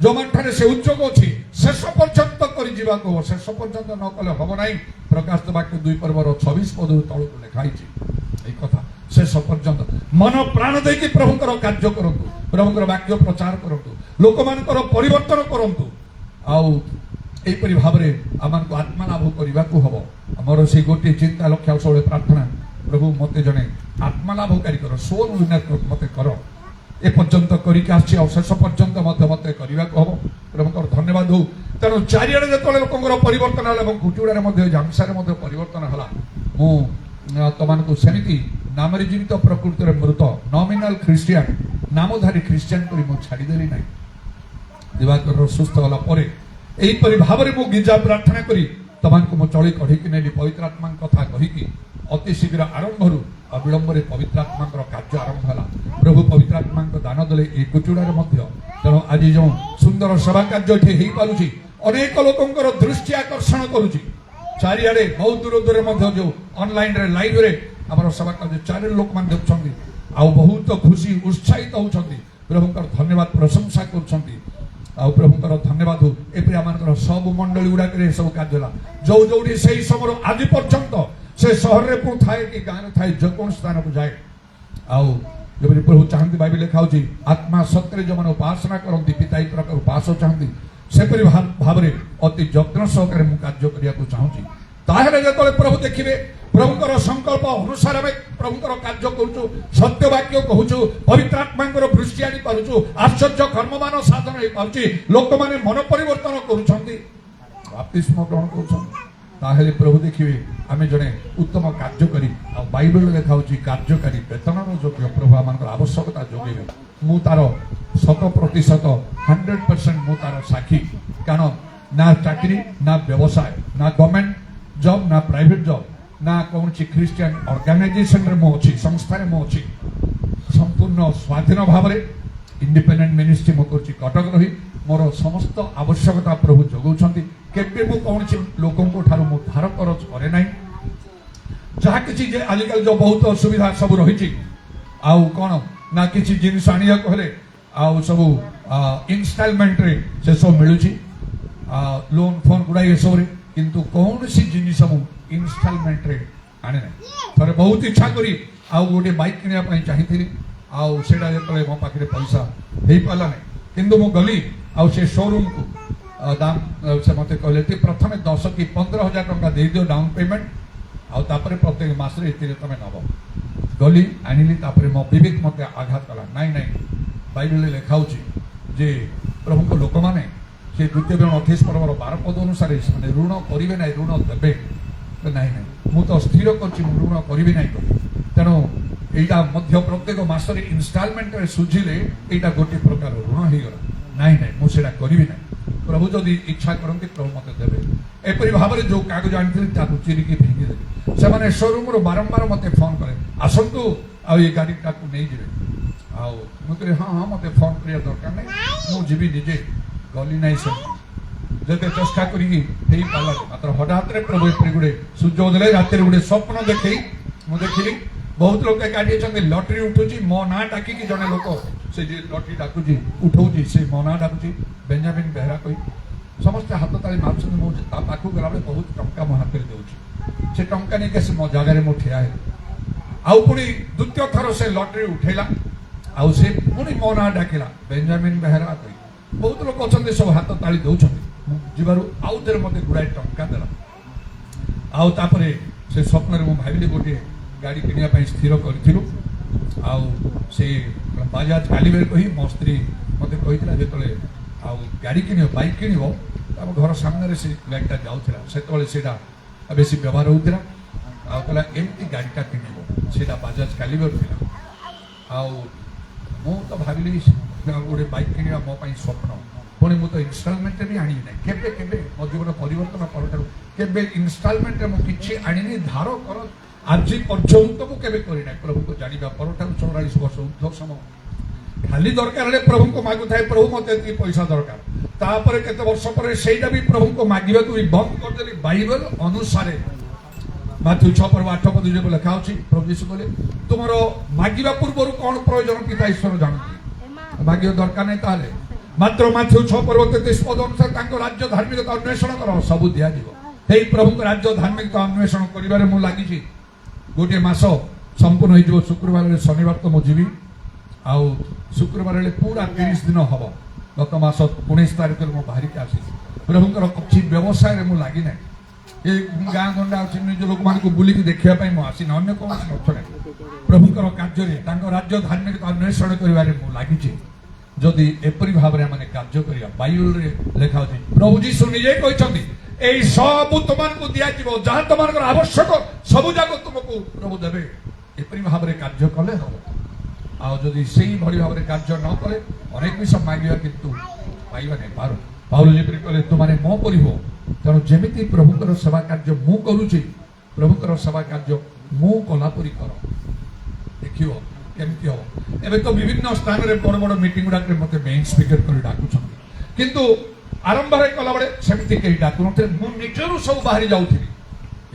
जो मान से उद्योग अच्छी शेष पर्यंत कर शेष पर्यंत न कले हम ना प्रकाश वाक्य 2 पर्वर 26 पद तौक लिखाई कथा शेष पर्यंत मन प्राण देकी प्रभुकर कार्य करंतु प्रभुकर वाक्य प्रचार करंतु लोक मानकर परिवर्तन करंतु आउ एपरि भाबरे आमानको आत्मा लाभ करबा को हबो हमर से गोटे चिंता लक्ष्य सबले प्रार्थना प्रभु मते जने आत्मा लाभकारी कर सोल विनर मते करो ए पर्यंत करिक आछि और शेष पर्यंत मते करबा को हबो प्रभुकर धन्यवाद हो तेणु चारिआडे जतले लोकंकर परिवर्तन हला এবং कुटिउडारे मध्ये जांसारे मध्ये परिवर्तन हला मु तमानको समिति नामरे जीवित प्रकृति मृत नॉमिनल क्रिश्चियन नामधारी क्रिश्चियन करी मु छाड़ीदेली ना दिवाकर सुस्थ होला परे एहीपरि भावरे मु गिजा प्रार्थना करी तमानको मु चली कढिकी नेली पवित्र आत्मा कथा कहिकी अति शीघ्र आरंभरु अविलंबरे पवित्र आत्मा कार्य आरंभ होला प्रभु पवित्र आत्मा दान देले ए कुचुडारे मध्य तेणु आज जो सुंदर सभा कार्य एठी हेई पारुची अनेक लोकंकर दृष्टि आकर्षण करूची चारिआडे बहुत दूर दूर मध्य जो ऑनलाइन रे लाइव रे आमर सभा कार्य चारि लोक मान देखछन्ती आ बहुत खुशी उत्साहित होछन्ती प्रभुकर धन्यवाद प्रशंसा करछन्ती आ प्रभुकर धन्यवाद हो एपरि आमानकर सब मंडली उडा करे सब कार्यला जो जोडी सेही समर आज पर्यंत से शहर रे पु थाए कि गां रे थाए जो कोन स्थान को जाए आ जबरि प्रभु चाहन्ती बाइबल लिखा होची आत्मा सत्य जो मन उपासना करन्ती पिता एक प्रकार उपास चाहन्ती सेपरि भाव रे अति यत्न सहकारे मु कार्य करिया को चाहूची ताहेले जेतले प्रभु देखिबे प्रभुकर संकल्प अनुसार आम प्रभुकर कार्य करूँ सत्य वाक्य कहूँ पवित्र आत्मा दृष्टि आनी पार्छु आश्चर्य कर्ममान साधन हो पार्छ लोक मैंने मन परिवर्तन करिस्म ग्रहण कर प्रभु देखिए आम जड़े उत्तम कार्यकारी बाइबल लिखा हो कार्यकारी वेतन योग्य प्रभु आम आवश्यकता जोगे मु तार 100% 100% मु तार साक्षी कारण ना चाकरी ना व्यवसाय ना गवर्नमेंट जॉब ना प्राइवेट जॉब ना कौन क्रिश्चियन ऑर्गेनाइजेशन रे मो अछि संस्था रे मो अछि संपूर्ण स्वाधीन भाव रे इंडिपेंडेंट मिनिस्ट्री मो करछि कटक रही मोर समस्त आवश्यकता प्रभु जगौछन्ती केबे मो कौन लोकों को ठारो मो धार खरच करे नै जहा किछि जे आजिकल जो बहुत असुविधा सब रहिछि आउ कोन ना किछि जिनिस आनिया कहले आउ सब इंस्टॉलमेंट रे से सब मिलुछि लोन फोन गुडाई सब रे किंतु कौन सी जिनिस मु इंस्टॉलमेंट रे आने ना थरे बहुत इच्छा करी आउ गोटे बाइक किनिया पई चाहिथिली आउ सेडा जेतले मो पाखरे पैसा हेई पाला नै किंतु मु गली आउ से शोरूम को दाम से मते कहले कि प्रथमे 10 कि 15,000 टका दे दियो डाउन पेमेंट आउ तापरे प्रत्येक मास रे एतिरे तमे नबो गली आनिली तापरे मो विवेक मते आघात कला नाही नाही बाइबल ले लिखा होची जे प्रभु को लोक माने से द्वितीय 28 पर्वर 12 पद अनुसार ऋण करिवे नै ऋण देबे नहीं नहीं मु तो स्थिर करछि मु ऋण करिवे नै तेणु एटा मध्य प्रत्येक मास रे इंस्टॉलमेंट रे सुझिले एटा गोटे प्रकार ऋण हे गला नहीं नहीं मु सेटा करिवे नै प्रभु जदि इच्छा करन्ति प्रभु मते देबे एपरि भाव रे जो कागज आनिथिले ताकु चिरी के फेंगी दे से माने शोरूम रो बारंबार मते फोन करे आसंतु आ ये गाड़ी ताकु नै जिवे आ मु कहले हां हां मते फोन करिया दरकार नै मु जीवी निजे गली नै से जते चेष्टा करी हेई पाला मात्र हठात रे प्रभु एपरि गुडे सूर्य उदय रात रे गुडे स्वप्न देखै मु देखिली बहुत लोक गाड़ी छथि लॉटरी उठुची मो ना डाकी कि जने लोक से जे लॉटरी डाकुची उठौची से मो ना डाकुची बेंजामिन बेहरा कोई समस्त हाथ ताली मारछन मो ता पाखु गला बे बहुत टंका मो हाथ रे देउची से टंका नै के से मो जागा रे मो ठिया है आउ पुनी द्वितीय थर से लॉटरी उठैला आउ से पुनी मो ना डाकिला बेंजामिन बेहरा कोई बहुत लोक अछन सब हाथ ताली दउछन जीवारु आउ देर मते गुडाई टंका देला आउ तापरे से स्वप्न रे मो भाबिले गोटे गाड़ी किनिया पई स्थिर करथिलु आउ से बाजाज कालीबेर कही मो स्त्री मते कहितला जेतले आउ गाड़ी किनियो बाइक किनियो हम घर सामने रे से गाड़ीटा जाउथिला सेतले सेडा बेसी व्यवहार होउथिला आउ तला एमती गाड़ीटा किनियो सेडा बाजाज कालीबेर थिला आउ मो तो भाबिली गोटे बाइक किनिया मो पई स्वप्न पुणी मु तो इंस्टॉलमेंट भी आनी ना केबे केबे मो जीवन परिवर्तन परठारु केबे इंस्टॉलमेंट मु किछि आनी धार कर ଆଜି ପର୍ଯ୍ୟନ୍ତ ମୁଁ କେବେ କରିନାହିଁ ପ୍ରଭୁଙ୍କୁ ଜାଣିବା ପରଠାରୁ 44 ବର୍ଷ ଉର୍ଦ୍ଧ୍ୱ ସମୟ ଖାଲି ଦରକାର ହେଲେ ପ୍ରଭୁଙ୍କୁ ମାଗୁଥାଏ ପ୍ରଭୁ ମତେ ଏତିକି ପଇସା ଦରକାର ତାପରେ କେତେ ବର୍ଷ ପରେ ସେଇଟା ବି ପ୍ରଭୁଙ୍କୁ ମାଗିବାକୁ ବି ବନ୍ଦ କରିଦେଲି ବାଇବେଲ ଅନୁସାରେ ମାଥ୍ୟୁ 6:8 ଲେଖା ଅଛି ପ୍ରଭୁ ଯୀଶୁ କହିଲେ ତୁମର ମାଗିବା ପୂର୍ବରୁ କଣ ପ୍ରୟୋଜନ ପିତା ଈଶ୍ୱର ଜାଣନ୍ତି ମାଗିବା ଦରକାର ନାହିଁ ତାହେଲେ ମାତ୍ର ମାଥ୍ୟୁ 6:33 ଅନୁସାରେ ତାଙ୍କ ରାଜ୍ୟ ଧାର୍ମିକତା ଅନ୍ୱେଷଣ କର ସବୁ ଦିଆଯିବ ଏହି ପ୍ରଭୁଙ୍କ ରାଜ୍ୟ ଧାର୍ମିକତା ଅନ୍ୱେଷଣ କରିବାରେ ମୁଁ ଲାଗିଛି ଗୋଟିଏ ମାସ ସମ୍ପୂର୍ଣ୍ଣ ହେଇଯିବ ଶୁକ୍ରବାର ଶନିବାର ତ ମୁଁ ଯିବି ଆଉ ଶୁକ୍ରବାର ହେଲେ ପୁରା 30 ଦିନ ହବ ଗତ ମାସ 19 ତାରିଖରେ ମୁଁ ବାହାରିକି ଆସିଛି ପ୍ରଭୁଙ୍କର କିଛି ବ୍ୟବସାୟରେ ମୁଁ ଲାଗିନାହିଁ ଏ ଗାଁ ଗଣ୍ଡା ଅଛି ନିଜ ଲୋକମାନଙ୍କୁ ବୁଲିକି ଦେଖିବା ପାଇଁ ମୁଁ ଆସିନି ଅନ୍ୟ କୌଣସି ଅର୍ଥ ନାହିଁ ପ୍ରଭୁଙ୍କର କାର୍ଯ୍ୟରେ ତାଙ୍କ ରାଜ୍ୟ ଧାର୍ମିକତା ଅନ୍ୱେଷଣ କରିବାରେ ମୁଁ ଲାଗିଛି ଯଦି ଏପରି ଭାବରେ ଆମେ କାର୍ଯ୍ୟ କରିବା ବାଇବେଲରେ ଲେଖା ଅଛି ପ୍ରଭୁ ଯୀଶୁ ନିଜେ କହିଛନ୍ତି এই ସବୁ ତୁମମାନଙ୍କୁ ଦିଆଯିବ ଯାହା ତୁମମାନଙ୍କର ଆବଶ୍ୟକ ସବୁ ଯାକ ତୁମକୁ ପ୍ରଭୁ ଦେବେ ଏପରି ଭାବରେ କାର୍ଯ୍ୟ କଲେ ହବ ଆଉ ଯଦି ସେଇଭଳି ଭାବରେ କାର୍ଯ୍ୟ ନ କଲେ ଅନେକ ବିଷୟ ମାଗିବା କିନ୍ତୁ ପାଇବା ନାହିଁ ପାଉଲ ଯେପରି କହିଲେ ତୁମମାନେ ମୋ ପରି ହୁଅ ତେଣୁ ଯେମିତି ପ୍ରଭୁଙ୍କର ସେବା କାର୍ଯ୍ୟ ମୁଁ କରୁଛି ପ୍ରଭୁଙ୍କର ସେବା କାର୍ଯ୍ୟ ମୁଁ କଲା ପରି କର ଦେଖିବ କେମିତି ହବ ଏବେ ତ ବିଭିନ୍ନ ସ୍ଥାନରେ ବଡ଼ ବଡ଼ ମିଟିଂ ଗୁଡାକରେ ମତେ ମେନ୍ ସ୍ପିକର କରି ଡାକୁଛନ୍ତି କିନ୍ତୁ ଆରମ୍ଭରେ କଲାବେଳେ ସେମିତି କେହି ଡାକୁନଥିଲେ ମୁଁ ନିଜରୁ ସବୁ ବାହାରି ଯାଉଥିଲି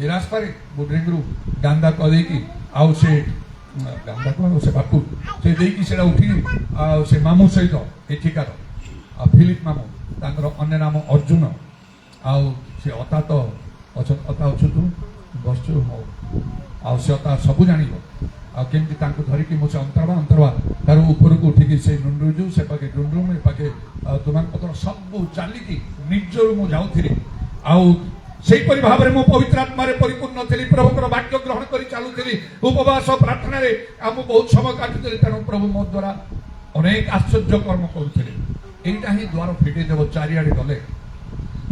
ଏ ରାସ୍ତାରେ ବୁଡ୍ରିଙ୍ଗରୁ ଗାନ୍ଦା କହିଦେଇକି ଆଉ ସେ ଗାନ୍ଦା କଣ ସେ ବାପୁ ସେ ଦେଇକି ସେଟା ଉଠିକି ଆଉ ସେ ମାମୁଁ ସହିତ ଏଠିକାର ଆଉ ଫିଲିପ ମାମୁଁ ତାଙ୍କର ଅନ୍ୟ ନାମ ଅର୍ଜୁନ ଆଉ ସେ ଅତା ତ ଅତା ଅଛୁ ତୁ ବସଛୁ ହଉ ଆଉ ସେ ଅତା ସବୁ ଜାଣିବ ଆଉ କେମିତି ତାଙ୍କୁ ଧରିକି ମୁଁ ସେ ଅନ୍ତରବା ତାର ଉପରକୁ ଉଠିକି ସେ ନୁଣ୍ଡୁଜୁ ସେ ପାଖେ ଡୁଣ୍ଡୁମ ଏ ପାଖେ ତୁମଙ୍କ ସବୁ ଚାଲିକି ନିଜରୁ ମୁଁ ଯାଉଥିଲି ଆଉ ସେଇପରି ଭାବରେ ମୁଁ ପବିତ୍ର ଆତ୍ମାରେ ପରିପୂର୍ଣ୍ଣ ଥିଲି ପ୍ରଭୁଙ୍କର ବାକ୍ୟ ଗ୍ରହଣ କରି ଚାଲୁଥିଲି ଉପବାସ ପ୍ରାର୍ଥନାରେ ମୁଁ ବହୁତ ସମୟ କାଟୁଥିଲି ତେଣୁ ପ୍ରଭୁ ମୋ ଦ୍ୱାରା ଅନେକ ଆଶ୍ଚର୍ଯ୍ୟ କର୍ମ କରୁଥିଲେ ଏଇଟା ହିଁ ଦ୍ୱାର ଫିଟେଇ ଦେବ ଚାରିଆଡେ ଗଲେ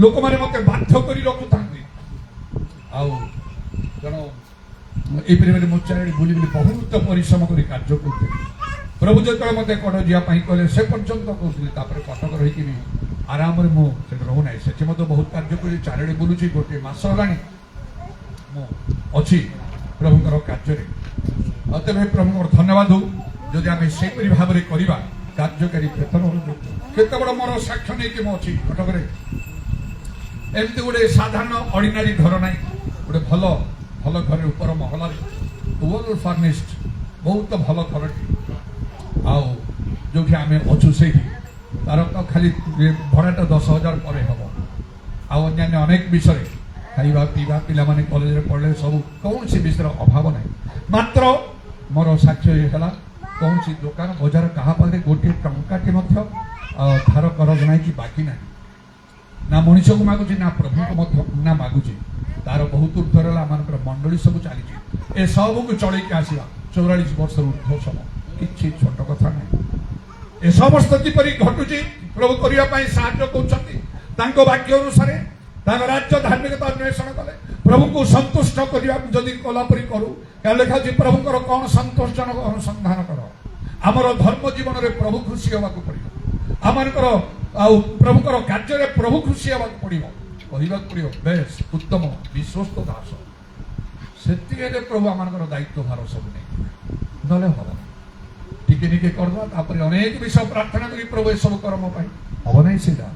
ଲୋକମାନେ ମତେ ବାଧ୍ୟ କରି ରଖୁଥାନ୍ତି ଆଉ ତେଣୁ ଏପରି ମୁଁ ଚାରିଆଡେ ବୁଲି ବୁଲି ବହୁତ ପରିଶ୍ରମ କରି କାର୍ଯ୍ୟ କରୁଥିଲି ପ୍ରଭୁ ଯେତେବେଳେ ମତେ କଟକ ଯିବା ପାଇଁ କହିଲେ ସେ ପର୍ଯ୍ୟନ୍ତ କହୁଥିଲି ତାପରେ କଟକ ରହିକି ବି ଆରାମରେ ମୁଁ ସେଠି ରହୁନାହିଁ ସେଠି ମଧ୍ୟ ବହୁତ କାର୍ଯ୍ୟ କରି ଚାରିଆଡେ ବୁଲୁଛି ଗୋଟିଏ ମାସ ହେଲାଣି ମୁଁ ଅଛି ପ୍ରଭୁଙ୍କର କାର୍ଯ୍ୟରେ ତେବେ ପ୍ରଭୁଙ୍କର ଧନ୍ୟବାଦ ହଉ ଯଦି ଆମେ ସେହିପରି ଭାବରେ କରିବା କାର୍ଯ୍ୟକାରୀ କେତେ ବଡ ମୋର ସାକ୍ଷ୍ୟ ନେଇକି ମୁଁ ଅଛି କଟକରେ ଏମିତି ଗୋଟେ ସାଧାରଣ ଅର୍ଡିନାରୀ ଘର ନାହିଁ ଗୋଟେ ଭଲ ଭଲ ଘରେ ଉପର ମହଲାରେ ୱେଲ୍ ଫର୍ନିଶ୍ଡ ବହୁତ ଭଲ ଘରଟି ଆଉ ଯୋଉଠି ଆମେ ଅଛୁ ସେଇଠି ତାର ତ ଖାଲି ଭଡ଼ାଟା 10,000 ପରେ ହବ ଆଉ ଅନ୍ୟାନ୍ୟ ଅନେକ ବିଷୟରେ ଖାଇବା ପିଇବା ପିଲାମାନେ କଲେଜରେ ପଢିଲେ ସବୁ କୌଣସି ବିଷୟର ଅଭାବ ନାହିଁ ମାତ୍ର ମୋର ସାକ୍ଷ୍ୟ ହେଲା କୌଣସି ଦୋକାନ ବଜାର କାହା ପାଖରେ ଗୋଟିଏ ଟଙ୍କାଟି ମଧ୍ୟ ଧାର କରଜ ନାହିଁ କି ବାକି ନାହିଁ ନା ମଣିଷକୁ ମାଗୁଛି ନା ପ୍ରଭୁଙ୍କୁ ମଧ୍ୟ ନା ମାଗୁଛି ତାର ବହୁତ ଉର୍ଦ୍ଧ୍ୱ ହେଲା ଆମମାନଙ୍କର ମଣ୍ଡଳୀ ସବୁ ଚାଲିଛି ଏ ସବୁକୁ ଚଳେଇକି ଆସିବା 44 ବର୍ଷର ଉର୍ଦ୍ଧ୍ୱ ସମୟ କିଛି ଛୋଟ କଥା ନାହିଁ ଏ ସମସ୍ତ କିପରି ଘଟୁଛି ପ୍ରଭୁ କରିବା ପାଇଁ ସାହାଯ୍ୟ କରୁଛନ୍ତି ତାଙ୍କ ବାକ୍ୟ ଅନୁସାରେ ତାଙ୍କ ରାଜ୍ୟ ଧାର୍ମିକତା ଅନ୍ୱେଷଣ କଲେ ପ୍ରଭୁଙ୍କୁ ସନ୍ତୁଷ୍ଟ କରିବାକୁ ଯଦି କଲା ପରି କରୁ ଲେଖା ଅଛି ପ୍ରଭୁଙ୍କର କଣ ସନ୍ତୋଷଜନକ ଅନୁସନ୍ଧାନ କର ଆମର ଧର୍ମ ଜୀବନରେ ପ୍ରଭୁ ଖୁସି ହେବାକୁ ପଡିବ ଆମମାନଙ୍କର ଆଉ ପ୍ରଭୁଙ୍କର କାର୍ଯ୍ୟରେ ପ୍ରଭୁ ଖୁସି ହେବାକୁ ପଡିବ କହିବାକୁ ପଡିବ ବେଶ ଉତ୍ତମ ବିଶ୍ୱସ୍ତ ଦାସ ସେତିକି ହେଲେ ପ୍ରଭୁ ଆମମାନଙ୍କର ଦାୟିତ୍ୱ ଭାର ସବୁ ନେଇ ନହେଲେ ହବ ଟିକେ ଟିକେ କରିଦେବା ତାପରେ ଅନେକ ବିଷୟ ପ୍ରାର୍ଥନା କରି ପ୍ରଭୁ ଏସବୁ କର୍ମ ପାଇଁ ହବ ନାହିଁ ସେଇଟା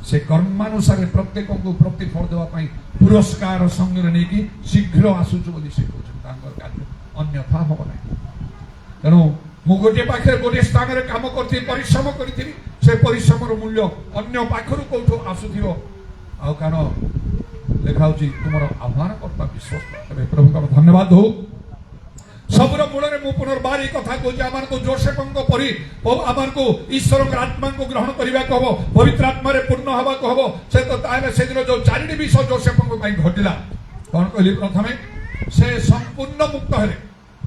ସେ କର୍ମାନୁସାରେ ପ୍ରତ୍ୟେକଙ୍କୁ ପ୍ରତିଫଳ ଦେବା ପାଇଁ ପୁରସ୍କାର ସଙ୍ଗରେ ନେଇକି ଶୀଘ୍ର ଆସୁଛୁ ବୋଲି ସେ କହୁଛନ୍ତି ତାଙ୍କର କାର୍ଯ୍ୟ ଅନ୍ୟଥା ହବ ନାହିଁ ତେଣୁ ମୁଁ ଗୋଟିଏ ପାଖରେ ଗୋଟିଏ ସ୍ଥାନରେ କାମ କରିଥିଲି ପରିଶ୍ରମ କରିଥିଲି ସେ ପରିଶ୍ରମର ମୂଲ୍ୟ ଅନ୍ୟ ପାଖରୁ କୋଉଠୁ ଆସୁଥିବ ଆଉ କାରଣ ଲେଖା ହଉଛି ତୁମର ଆହ୍ୱାନ କର୍ତ୍ତା ବିଶ୍ୱସ୍ତ ତେବେ ପ୍ରଭୁଙ୍କର ଧନ୍ୟବାଦ ହଉ ସବୁର ମୂଳରେ ମୁଁ ପୁନର୍ବାର এই କଥା କହୁଛି ଆମମାନଙ୍କୁ ଯୋसेफଙ୍କ ପରି ଆମମାନଙ୍କୁ ଈଶ୍ୱରଙ୍କ ଆତ୍ମାଙ୍କୁ ଗ୍ରହଣ କରିବାକୁ ହବ ପବିତ୍ର ଆତ୍ମାରେ ପୂର୍ଣ୍ଣ ହେବାକୁ ହବ ସେ ତ ତାହେଲେ ସେଦିନ ଯୋଉ ଚାରିଟି ବିଷୟ ଯୋसेफଙ୍କ ପାଇଁ ଘଟିଲା କଣ କହିଲି ପ୍ରଥମେ ସେ ସମ୍ପୂର୍ଣ୍ଣ ମୁକ୍ତ ହେଲେ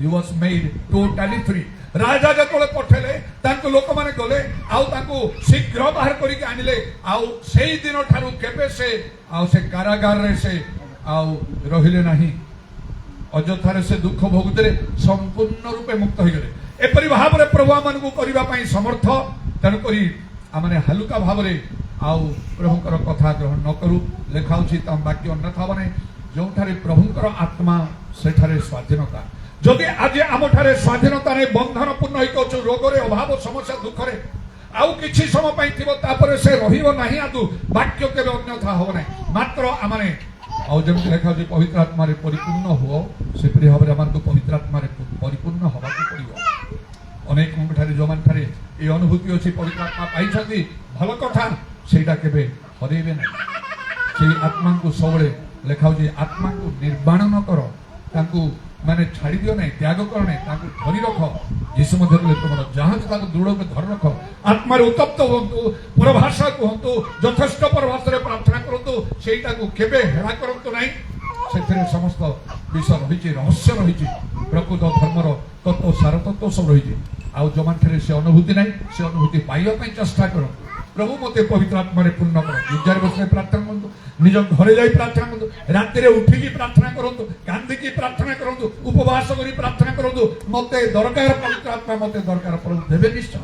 he was made totally free ରାଜା ଯେତେବେଳେ ପଠେଇଲେ ତାଙ୍କୁ ଲୋକମାନେ ଗଲେ ଆଉ ତାଙ୍କୁ ଶୀଘ୍ର ବାହାର କରିକି ଆଣିଲେ ଆଉ ସେଇ ଦିନ ଠାରୁ କେବେ ସେ ଆଉ ସେ କାରାଗାରରେ ସେ ଆଉ ରହିଲେ ନାହିଁ ଅଯଥାରେ ସେ ଦୁଃଖ ଭୋଗୁଥିଲେ ସମ୍ପୂର୍ଣ୍ଣ ରୂପେ ମୁକ୍ତ ହେଇଗଲେ ଏପରି ଭାବରେ ପ୍ରଭୁ ଆମମାନଙ୍କୁ କରିବା ପାଇଁ ସମର୍ଥ ତେଣୁକରି ଆମେ ହାଲୁକା ଭାବରେ ଆଉ ପ୍ରଭୁଙ୍କର କଥା ଗ୍ରହଣ ନ କରୁ ଲେଖା ହଉଛି ତା ବାକ୍ୟ ଅନ୍ୟଥା ହବ ନାହିଁ ଯୋଉଠାରେ ପ୍ରଭୁଙ୍କର ଆତ୍ମା ସେଠାରେ ସ୍ୱାଧୀନତା। ଯଦି ଆଜି ଆମଠାରେ ସ୍ୱାଧୀନତା ନେଇ ବନ୍ଧନପୂର୍ଣ୍ଣ ହେଇକି ଅଛୁ, ରୋଗରେ, ଅଭାବ, ସମସ୍ୟା, ଦୁଃଖରେ, ଆଉ କିଛି ସମୟ ପାଇଁ ଥିବ, ତାପରେ ସେ ରହିବ ନାହିଁ। ଆଦୁ ବାକ୍ୟ କେବେ ଅନ୍ୟଥା ହବ ନାହିଁ। ମାତ୍ର ଆମେ ଆଉ ଯେମିତି ଲେଖା ଅଛି ପବିତ୍ର ଆତ୍ମାରେ ପରିପୂର୍ଣ୍ଣ ହୁଅ, ସେପରି ଭାବରେ ଆମକୁ ପବିତ୍ର ଆତ୍ମାରେ ପରିପୂର୍ଣ୍ଣ ହବାକୁ ପଡିବ। ଅନେକଙ୍କ ଠାରେ ଯୋଉମାନଠାରେ এই ଅନୁଭୂତି ଅଛି, ପବିତ୍ର ଆତ୍ମା ପାଇଛନ୍ତି, ଭଲ କଥା, ସେଇଟା କେବେ ହରେଇବେ ନାହିଁ। ସେଇ ଆତ୍ମାଙ୍କୁ ସବୁବେଳେ ଲେଖା ହଉଛି ଆତ୍ମାଙ୍କୁ ନିର୍ବାଣ ନ କର, ତାଙ୍କୁ ମାନେ ଛାଡ଼ି ଦିଅ ନାହିଁ, ତ୍ୟାଗ କର ନାହିଁ, ତାଙ୍କୁ ଧରି ରଖ। ଯୀଶୁ ମଧ୍ୟ କହିଲେ ତୁମର ଯାହା ଅଛି ତାକୁ ଦୃଢ଼ ଭାବେ ଧରି ରଖ। ଆତ୍ମାରେ ଉତ୍ତପ୍ତ ହୁଅନ୍ତୁ, ପରଭାଷା କୁହନ୍ତୁ, ଯଥେଷ୍ଟ ପରଭାଷାରେ ପ୍ରାର୍ଥନା କରନ୍ତୁ, ସେଇଟାକୁ କେବେ ହେଳା କରନ୍ତୁ ନାହିଁ। ସେଥିରେ ସମସ୍ତ ବିଷୟ ରହିଛି, ରହସ୍ୟ ରହିଛି, ପ୍ରକୃତ ଧର୍ମର ତତ୍ତ୍ୱ, ସାର ତତ୍ତ୍ୱ ସବୁ ରହିଛି। ଆଉ ଯୋଉମାନଠାରେ ସେ ଅନୁଭୂତି ନାହିଁ, ସେ ଅନୁଭୂତି ପାଇବା ପାଇଁ ଚେଷ୍ଟା କରନ୍ତୁ। ପ୍ରଭୁ ମୋତେ ପବିତ୍ର ଆତ୍ମାରେ ପୂର୍ଣ୍ଣ କର। ଗିର୍ଜାରେ ବସି ପ୍ରାର୍ଥନା କରନ୍ତୁ, ନିଜ ଘରେ ଯାଇ ପ୍ରାର୍ଥନା କରନ୍ତୁ, ରାତିରେ ଉଠିକି ପ୍ରାର୍ଥନା କରନ୍ତୁ, କାନ୍ଦିକି ପ୍ରାର୍ଥନା କରନ୍ତୁ, ଉପବାସ କରି ପ୍ରାର୍ଥନା କରନ୍ତୁ। ମୋତେ ଦରକାର ପବିତ୍ର ଆତ୍ମା, ମୋତେ ଦରକାର, ପ୍ରଭୁ ଦେବେ ନିଶ୍ଚୟ।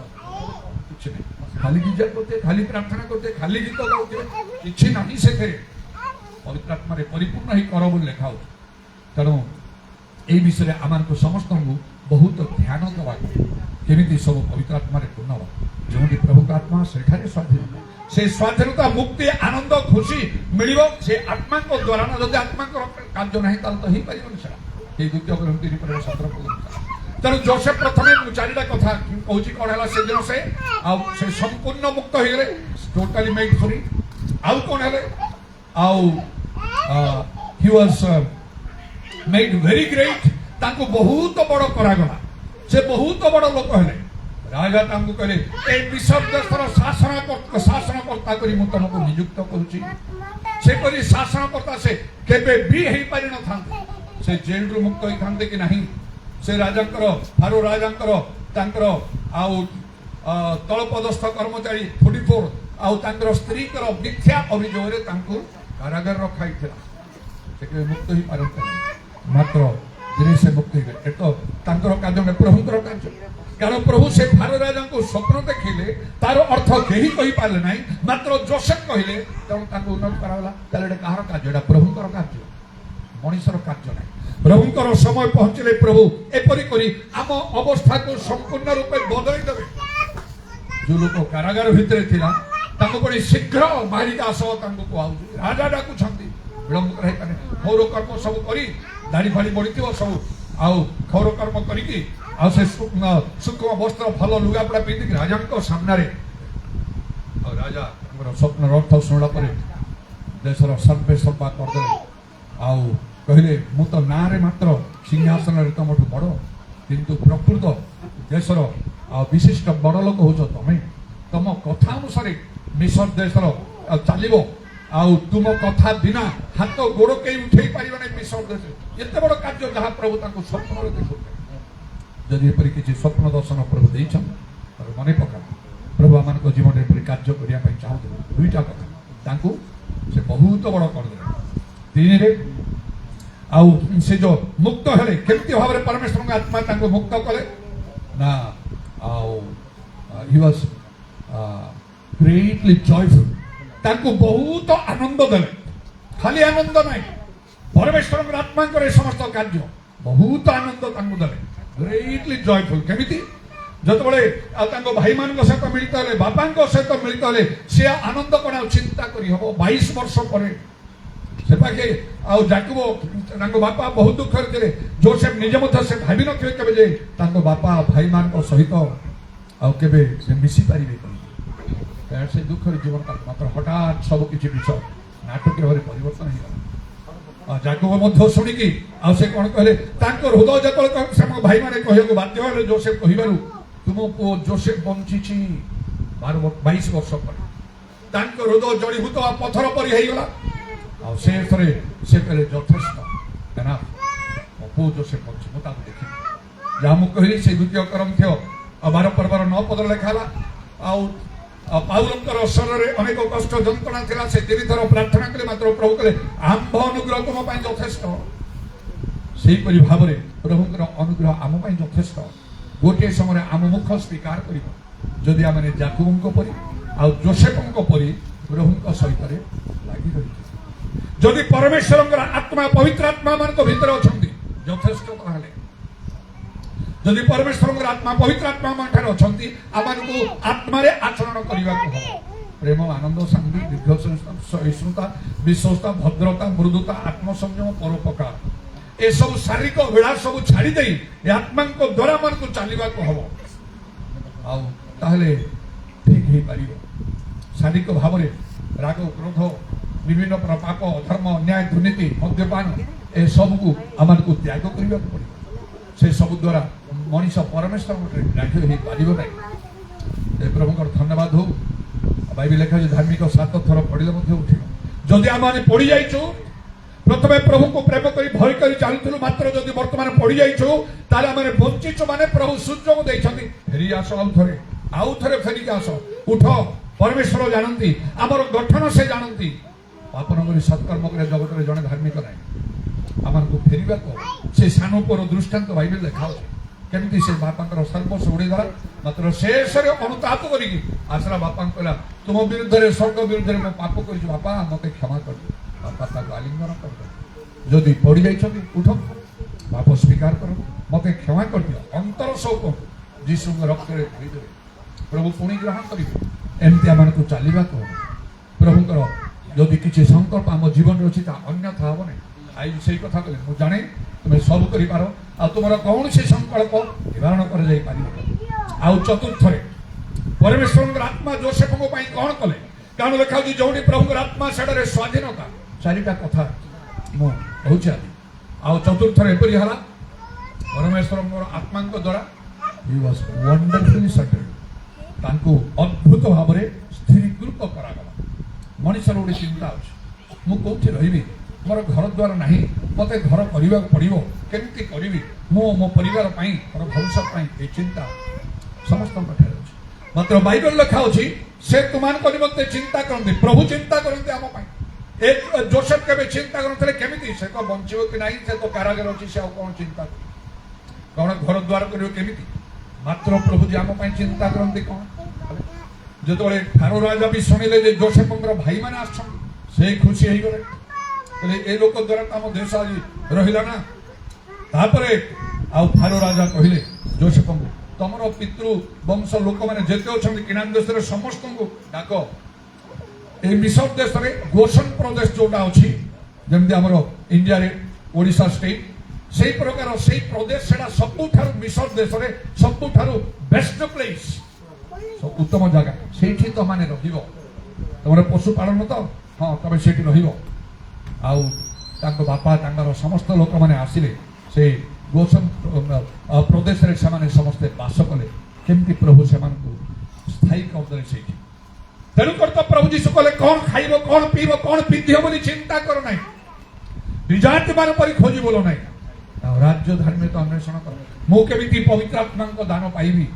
କିଛି ନାହିଁ, ଖାଲି ଗିର୍ଜା କରୁଥିବେ, ଖାଲି ପ୍ରାର୍ଥନା କରୁଥିବେ, ଖାଲି ଗୀତ ଗାଉଥିବେ, କିଛି ନାହିଁ ସେଥିରେ। ପବିତ୍ର ଆତ୍ମାରେ ପରିପୂର୍ଣ୍ଣ ହେଇ କର ବୋଲି ଲେଖା ହଉଛି। ତେଣୁ এই বিষয়ে আমাকে সমস্তଙ୍କୁ ବହୁତ ଧ୍ୟାନ ଦେବାକୁ, କେମିତି ସବୁ ପବିତ୍ର ଆତ୍ମାରେ ପୂର୍ଣ୍ଣ ହେବ। ଯେଉଁଠି ପ୍ରଭୁଙ୍କ ଆତ୍ମା ସେଠାରେ ସ୍ୱାଧୀନତା, ସେ ସ୍ୱାଧୀନତା, ମୁକ୍ତି, ଆନନ୍ଦ, ଖୁସି ମିଳିବ ସେ ଆତ୍ମାଙ୍କ ଦ୍ୱାରା। ନା ଯଦି ଆତ୍ମାଙ୍କର କାର୍ଯ୍ୟ ନାହିଁ ତାହେଲେ ତ ହେଇପାରିବନି ସେଟା। এই 2 Corinthians 17 ତେଣୁ ଯୋସେଫ ପ୍ରଥମେ ଚାରିଟା କଥା କହୁଛି କ'ଣ ହେଲା ସେଦିନ ଆଉ ସେ ସମ୍ପୂର୍ଣ୍ଣ ମୁକ୍ତ ହେଇଗଲେ, ଟୋଟାଲି ମେଡ୍ ଫ୍ରି। ଆଉ କ'ଣ ହେଲେ, ଆଉ ହି ୱାଜ made very great, ତାଙ୍କୁ ବହୁତ ବଡ଼ କରାଗଲା, ସେ ବହୁତ ବଡ଼ ଲୋକ ହେଲେ। ରାଜା ତାଙ୍କୁ କହିଲେ ଏ ମିଶର ଦେଶର ଶାସନକର୍ତ୍ତା କରି ମୁଁ ତମକୁ ନିଯୁକ୍ତ କରୁଛି। ସେପରି ଶାସନକର୍ତ୍ତା ସେ କେବେ ବି ହେଇପାରିନଥାନ୍ତେ। ସେ ଜେଲରୁ ମୁକ୍ତ ହେଇଥାନ୍ତେ କି ନାହିଁ, ସେ ରାଜାଙ୍କର, ଫାରୋ ରାଜାଙ୍କର, ତାଙ୍କର ଆଉ ତଳପଦସ୍ଥ କର୍ମଚାରୀ 44 ଆଉ ତାଙ୍କର ସ୍ତ୍ରୀଙ୍କର ମିଥ୍ୟା ଅଭିଯୋଗରେ ତାଙ୍କୁ କାରାଗାର ରଖାଇଥିଲା। ସେ କେବେ ମୁକ୍ତ ହେଇପାରନ୍ତେ ନାହିଁ। ମାତ୍ର ଦିନେ ସେ ମୁକ୍ତ ହେଇଗଲେ। ଏ ତ ତାଙ୍କର କାର୍ଯ୍ୟ ନୁହେଁ, ପ୍ରଭୁଙ୍କର କାର୍ଯ୍ୟ। କାରଣ ପ୍ରଭୁ ସେ ଫାରୋ ରାଜାଙ୍କୁ ସ୍ୱପ୍ନ ଦେଖିଲେ, ତାର ଅର୍ଥ କେହି କହିପାରିଲେ ନାହିଁ, ମାତ୍ର ଯୋସେଫ କହିଲେ, ତେଣୁ ତାଙ୍କୁ ଉନ୍ନତ କରାଗଲା। ତାହେଲେ ଏଇଟା କାହାର କାର୍ଯ୍ୟ? ଏଇଟା ପ୍ରଭୁଙ୍କର କାର୍ଯ୍ୟ, ମଣିଷର କାର୍ଯ୍ୟ ନାହିଁ। ପ୍ରଭୁଙ୍କର ସମୟ ପହଞ୍ଚିଲେ ପ୍ରଭୁ ଏପରି କରି ଆମ ଅବସ୍ଥାକୁ ସମ୍ପୂର୍ଣ୍ଣ ରୂପେ ବଦଳେଇ ଦେବେ। ଯୋଉ ଲୋକ କାରାଗାର ଭିତରେ ଥିଲା, ତାଙ୍କୁ ପୁଣି ଶୀଘ୍ର ବାହାରିକି ଆସ ତାଙ୍କୁ କୁହାଉଛି। ରାଜା ଡାକୁଛନ୍ତି, ବିଳମ୍ବ କରାଇପାରେ। କ୍ଷୌର କର୍ମ ସବୁ କରି, ଦାଢ଼ି ଫାଡ଼ି ବଢିଥିବ ସବୁ, ଆଉ କ୍ଷୌର କର୍ମ କରିକି, ଆଉ ସେ ସୂକ୍ଷ୍ମ ବସ୍ତ୍ର, ଭଲ ଲୁଗାପଡ଼ା ପିନ୍ଧିକି ରାଜାଙ୍କ ସାମ୍ନାରେ, ଆଉ ରାଜା ତାଙ୍କର ସ୍ୱପ୍ନର ଅର୍ଥ ଶୁଣିଲା ପରେ ଦେଶର ସର୍ବେ ସର୍ବା କରିଦେଲେ। ଆଉ କହିଲେ ମୁଁ ତ ନାଁରେ ମାତ୍ର ସିଂହାସନରେ ତମଠୁ ବଡ଼, କିନ୍ତୁ ପ୍ରକୃତ ଦେଶର ବିଶିଷ୍ଟ ବଡ଼ ଲୋକ ହଉଛ ତମେ। ତମ କଥା ଅନୁସାରେ ମିଶର ଦେଶର ଚାଲିବ, ଆଉ ତୁମ କଥା ବିନା ହାତ ଗୋଡ଼ କେହି ଉଠେଇ ପାରିବ ନାହିଁ ମିଶର ଦେଶରେ। ଏତେ ବଡ଼ କାର୍ଯ୍ୟ ଯାହା ପ୍ରଭୁ ତାଙ୍କୁ ସ୍ୱପ୍ନରେ ଦେଖୁଥିଲେ। ଯଦି ଏପରି କିଛି ସ୍ୱପ୍ନ ଦର୍ଶନ ପ୍ରଭୁ ଦେଇଛନ୍ତି, ମନେ ପକା ପ୍ରଭୁ ଆମମାନଙ୍କ ଜୀବନରେ ଏପରି କାର୍ଯ୍ୟ କରିବା ପାଇଁ ଚାହୁଁଥିଲେ। ଦୁଇଟା କଥା ତାଙ୍କୁ ସେ ବହୁତ ବଡ଼ କରିଦେଲେ। ତିନିରେ ଆଉ ସେ ଯୋଉ ମୁକ୍ତ ହେଲେ, କେମିତି ଭାବରେ ପରମେଶ୍ୱରଙ୍କ ଆତ୍ମା ତାଙ୍କୁ ମୁକ୍ତ କଲେ ନା, ଆଉ ହି ୱାଜ ଗ୍ରେଟଲି ଜୟଫୁଲ, ତାଙ୍କୁ ବହୁତ ଆନନ୍ଦ ଦେଲେ। ଖାଲି ଆନନ୍ଦ ନାହିଁ, ପରମେଶ୍ୱରଙ୍କର ଆତ୍ମାଙ୍କର ଏ ସମସ୍ତ କାର୍ଯ୍ୟ ବହୁତ ଆନନ୍ଦ ତାଙ୍କୁ ଦେଲେ। ଗ୍ରେଟଲି ଜୟଫୁଲ କେମିତି? ଯେତେବେଳେ ଆଉ ତାଙ୍କ ଭାଇମାନଙ୍କ ସହିତ ମିଳିତ ହେଲେ, ବାପାଙ୍କ ସହିତ ମିଳିତ ହେଲେ, ସେ ଆନନ୍ଦ କ'ଣ ଆଉ ଚିନ୍ତା କରିହବ? 22 ବର୍ଷ ପରେ ସେ ପାଖେ ଆଉ ଯାକୁବ ତାଙ୍କ ବାପା ବହୁତ ଦୁଃଖରେ ଥିଲେ। ଯୋସେଫ ନିଜେ ମଧ୍ୟ ସେ ଭାବିନଥିବେ କେବେ ଯେ ତାଙ୍କ ବାପା ଭାଇମାନଙ୍କ ସହିତ ଆଉ କେବେ ସେ ମିଶି ପାରିବେ। ସେ ଦୁଃଖରେ ଜୀବନ କାଟ, ମାତ୍ର ହଠାତ୍ ସବୁ କିଛି ବିଷୟ ନାଟକୀୟ ଭାବରେ ପରିବର୍ତ୍ତନ ହେଇଗଲା। ଯାକୁବ ମଧ୍ୟ ଶୁଣିକି ଆଉ ସେ କ'ଣ କହିଲେ, ତାଙ୍କ ହୃଦୟ ଯେତେବେଳେ ସେ ଭାଇମାନେ କହିବାକୁ ବାଧ୍ୟ ହେଲେ ଯୋସେଫ କହିବାରୁ, ତୁମ ପୁଅ ଯୋସେଫ ବଞ୍ଚିଛି 22 ବର୍ଷ ପରେ। ତାଙ୍କ ହୃଦୟ ଜଳୀଭୂତ ପଥର ପରି ହେଇଗଲା। ଆଉ ସେ ଥରେ ସେ କହିଲେ ଯଥେଷ୍ଟ, ମୋ ପୁଅ ଯୋସେଫ ବଞ୍ଚି, ମୁଁ ତାକୁ ଦେଖିବି। ଯାହା ମୁଁ କହିଲି ସେ 2 Corinthians 12 ପର୍ବର 9 ପଦରେ ଲେଖା ହେଲା। ଆଉ ପାଉଲଙ୍କର ଶରୀରରେ ଅନେକ କଷ୍ଟ ଯନ୍ତ୍ରଣା ଥିଲା, ସେ 3 ଥର ପ୍ରାର୍ଥନା କଲେ, ମାତ୍ର ପ୍ରଭୁ କହିଲେ ଆମ୍ଭ ଅନୁଗ୍ରହ ତୁମ ପାଇଁ ଯଥେଷ୍ଟ। ସେହିପରି ଭାବରେ ପ୍ରଭୁଙ୍କର ଅନୁଗ୍ରହ ଆମ ପାଇଁ ଯଥେଷ୍ଟ। ଗୋଟିଏ ସମୟରେ ଆମ ମୁଖ ସ୍ୱୀକାର କରିବ ଯଦି ଆମେ ଯାକୁବଙ୍କ ପରି ଆଉ ଯୋସେଫଙ୍କ ପରି ପ୍ରଭୁଙ୍କ ସହିତ ଲାଗି ରହିଛୁ। ଯଦି ପରମେଶ୍ୱରଙ୍କର ଆତ୍ମା, ପବିତ୍ର ଆତ୍ମା ମାନଙ୍କ ଭିତରେ ଅଛନ୍ତି, যথেষ্ট তাহলে যদি পরমেশ্বরଙ୍କର ଆତ୍ମା ପବିତ୍ର ଆତ୍ମା ଆମ ଠାରେ ଅଛନ୍ତି ଆମକୁ ଆତ୍ମାରେ ଆଚରଣ କରିବାକୁ ହେବ ପ୍ରେମ ଆନନ୍ଦ ଶାନ୍ତି ଦୀର୍ଘ ସହିଷ୍ଣୁତା ବିଶ୍ୱସ୍ତା ଭଦ୍ରତା ମୃଦୁତା ଆତ୍ମସଂଯମ ପରୋପକାର ଏସବୁ ଶାରୀରିକ ବିଳାସ ସବୁ ଛାଡ଼ି ଦେଇ ଏ ଆତ୍ମାଙ୍କ ଦ୍ୱାରା ଆମକୁ ଚାଲିବାକୁ ହେବ ଆଉ ତାହେଲେ ଠିକ ହେଇପାରିବ ଶାରୀରିକ ଭାବରେ ରାଗ କ୍ରୋଧ ବିଭିନ୍ନ ପ୍ରକାର ପାପ ଅଧର୍ମ ଅନ୍ୟାୟ ଦୁର୍ନୀତି ମଦ୍ୟପାନ ଏସବୁକୁ ଆମକୁ ତ୍ୟାଗ କରିବାକୁ ପଡ଼ିବ ସେ ସବୁ ଦ୍ୱାରା ମଣିଷ ପରମେଶ୍ୱରଙ୍କ ଗ୍ରାହ୍ୟ ହେଇପାରିବ ନାହିଁ ଏ ପ୍ରଭୁଙ୍କର ଧନ୍ୟବାଦ ହଉ ବାଇବେଲ ଲେଖା ଅଛି ଧାର୍ମିକ 7 ଥର ପଡ଼ିଲେ ମଧ୍ୟ ଉଠିବ ଯଦି ଆମେ ପଡ଼ିଯାଇଛୁ ପ୍ରଥମେ ପ୍ରଭୁଙ୍କୁ ପ୍ରେମ କରି ଭୟ କରି ଚାଲୁଥିଲୁ ମାତ୍ର ଯଦି ବର୍ତ୍ତମାନ ପଡ଼ିଯାଇଛୁ ତାହେଲେ ଆମେ ବଞ୍ଚିଛୁ ମାନେ ପ୍ରଭୁ ସୁଯୋଗ ଦେଇଛନ୍ତି ଫେରି ଆସ ଆଉ ଥରେ ଫେରିକି ଆସ ଉଠ ପରମେଶ୍ୱର ଜାଣନ୍ତି ଆମର ଗଠନ ସେ ଜାଣନ୍ତି ପାପନ କରି ସତ୍କର୍ମ କରି ଜଗତରେ ଜଣେ ଧାର୍ମିକ ନାହିଁ ଆମକୁ ଫେରିବାକୁ ସେ ସାନ ପୁଅର ଦୃଷ୍ଟାନ୍ତ ବାଇବେଲ ଲେଖାଉଛି କେମିତି ସେ ବାପାଙ୍କର ସର୍ବସ୍ୱ ଉଡ଼େଇଦେଲା ମାତ୍ର ଶେଷରେ ଅନୁତାପ କରିକି ଆସିଲା ବାପାଙ୍କୁ କହିଲା ତୁମ ବିରୁଦ୍ଧରେ ସ୍ୱର୍ଗ ବିରୁଦ୍ଧରେ ମୁଁ ପାପ କରିଛି ବାପା ମୋତେ କ୍ଷମା କରିଦିଅ ବାପା ତାକୁ ଆଲିଙ୍ଗନ କରିଦେଲେ ଯଦି ପଡ଼ିଯାଇଛନ୍ତି ଉଠ ପାପ ସ୍ୱୀକାର କର ମୋତେ କ୍ଷମା କରିଦିଅ ଅନ୍ତର ସୌକ ଯୀଶୁଙ୍କ ରକ୍ତରେ ଧୋଇଦେବେ ପ୍ରଭୁ ପୁଣି ଗ୍ରହଣ କରିବେ ଏମିତି ଆମକୁ ଚାଲିବାକୁ ହେବ ପ୍ରଭୁଙ୍କର ଯଦି କିଛି ସଂକଳ୍ପ ଆମ ଜୀବନରେ ଅଛି ତା ଅନ୍ୟଥା ହେବ ନାହିଁ ଆଇ ସେଇ କଥା କହିଲେ ମୁଁ ଜାଣେ ତୁମେ ସବୁ କରିପାର ଆଉ ତୁମର କୌଣସି ସଂକଳ୍ପ ନିବାରଣ କରାଯାଇପାରିବ ଆଉ ଚତୁର୍ଥରେ ପରମେଶ୍ୱରଙ୍କର ଆତ୍ମା ଯୋସେଫଙ୍କ ପାଇଁ କ'ଣ କଲେ କାରଣ ଲେଖାଉଛି ଯୋଉଠି ପ୍ରଭୁଙ୍କର ଆତ୍ମା ସେଠାରେ ସ୍ୱାଧୀନତା ଚାରିଟା କଥା ମୁଁ କହୁଛି ଆଜି ଆଉ ଚତୁର୍ଥରେ ଏପରି ହେଲା ପରମେଶ୍ୱରଙ୍କର ଆତ୍ମାଙ୍କ ଦ୍ୱାରା he was wonderfully settled ତାଙ୍କୁ ଅଦ୍ଭୁତ ଭାବରେ ସ୍ଥିରୀକୃତ କରାଗଲା ମଣିଷର ଗୋଟେ ଚିନ୍ତା ଅଛି ମୁଁ କୋଉଠି ରହିବି ମୋର ଘର ଦ୍ୱାର ନାହିଁ ମୋତେ ଘର କରିବାକୁ ପଡ଼ିବ କେମିତି କରିବି ମୁଁ ମୋ ପରିବାର ପାଇଁ ମୋର ଭବିଷ୍ୟତ ପାଇଁ ଏ ଚିନ୍ତା ସମସ୍ତଙ୍କ ଠାରେ ଅଛି ମାତ୍ର ବାଇବେଲ ଲେଖା ଅଛି ସେ ତୁମାନଙ୍କ ନିମନ୍ତେ ଚିନ୍ତା କରନ୍ତି ପ୍ରଭୁ ଚିନ୍ତା କରନ୍ତି ଆମ ପାଇଁ ଏ ଯୋସେଫ କେବେ ଚିନ୍ତା କରୁନଥିଲେ କେମିତି ସେ ତ ବଞ୍ଚିବ କି ନାହିଁ ସେ ତ କାରାଗାର ଅଛି ସେ ଆଉ କ'ଣ ଚିନ୍ତା କରିବ କ'ଣ ଘର ଦ୍ୱାର କରିବ କେମିତି ମାତ୍ର ପ୍ରଭୁ ଯେ ଆମ ପାଇଁ ଚିନ୍ତା କରନ୍ତି କ'ଣ ଯେତେବେଳେ ଫାରୋ ରାଜା ବି ଶୁଣିଲେ ଯେ ଯୋସେଫଙ୍କର ଭାଇମାନେ ଆସିଛନ୍ତି ସେ ଖୁସି ହେଇଗଲେ କହିଲେ ଏ ଲୋକ ଦ୍ୱାରା ତ ଆମ ଦେଶ ଆଜି ରହିଲା ନା ତାପରେ ଆଉ ଫାରୋ ରାଜା କହିଲେ ଯୋସେଫଙ୍କୁ ତମର ପିତୃ ବଂଶ ଲୋକମାନେ ଯେତେ ଅଛନ୍ତି କିଣାନ ଦେଶରେ ସମସ୍ତଙ୍କୁ ଡାକ এই মিশর দেশে গোশন প্রদেশ যেটা অছি যেমনি আমার ইন্ডিয়ারে ওড়িশা স্টেট সেই প্রকার সেই প্রদেশ সেটা সবুঠার মিশর দেশে সবুঠার বেস্ট প্লেস উত্তম জায়গা সেইটি তো মানে রহিব তোমার পশুপালন তো হ্যাঁ তবে সেটি রহিব আউ তাঙ্ক বাপা তাঙ্কর সমস্ত লোক মানে আসিলে সেই গোশন প্রদেশের সেমানে সমস্তে বাস কলে কেমতি প্রভু সেমানকু স্থায়ী করদেলে সেইটি তেণুকর তো প্রভু যীশু কলে কোন খাইব কোন পিব কোন পিন্ধিব বলি চিন্তা কর নাই বিজাতি মান পরি খোঁজি বলো নাই রাজ্য ধর্মে তো অন্বেষণ কর মু কেমিতি পবিত্র আত্মাঙ্ক দান পাইবি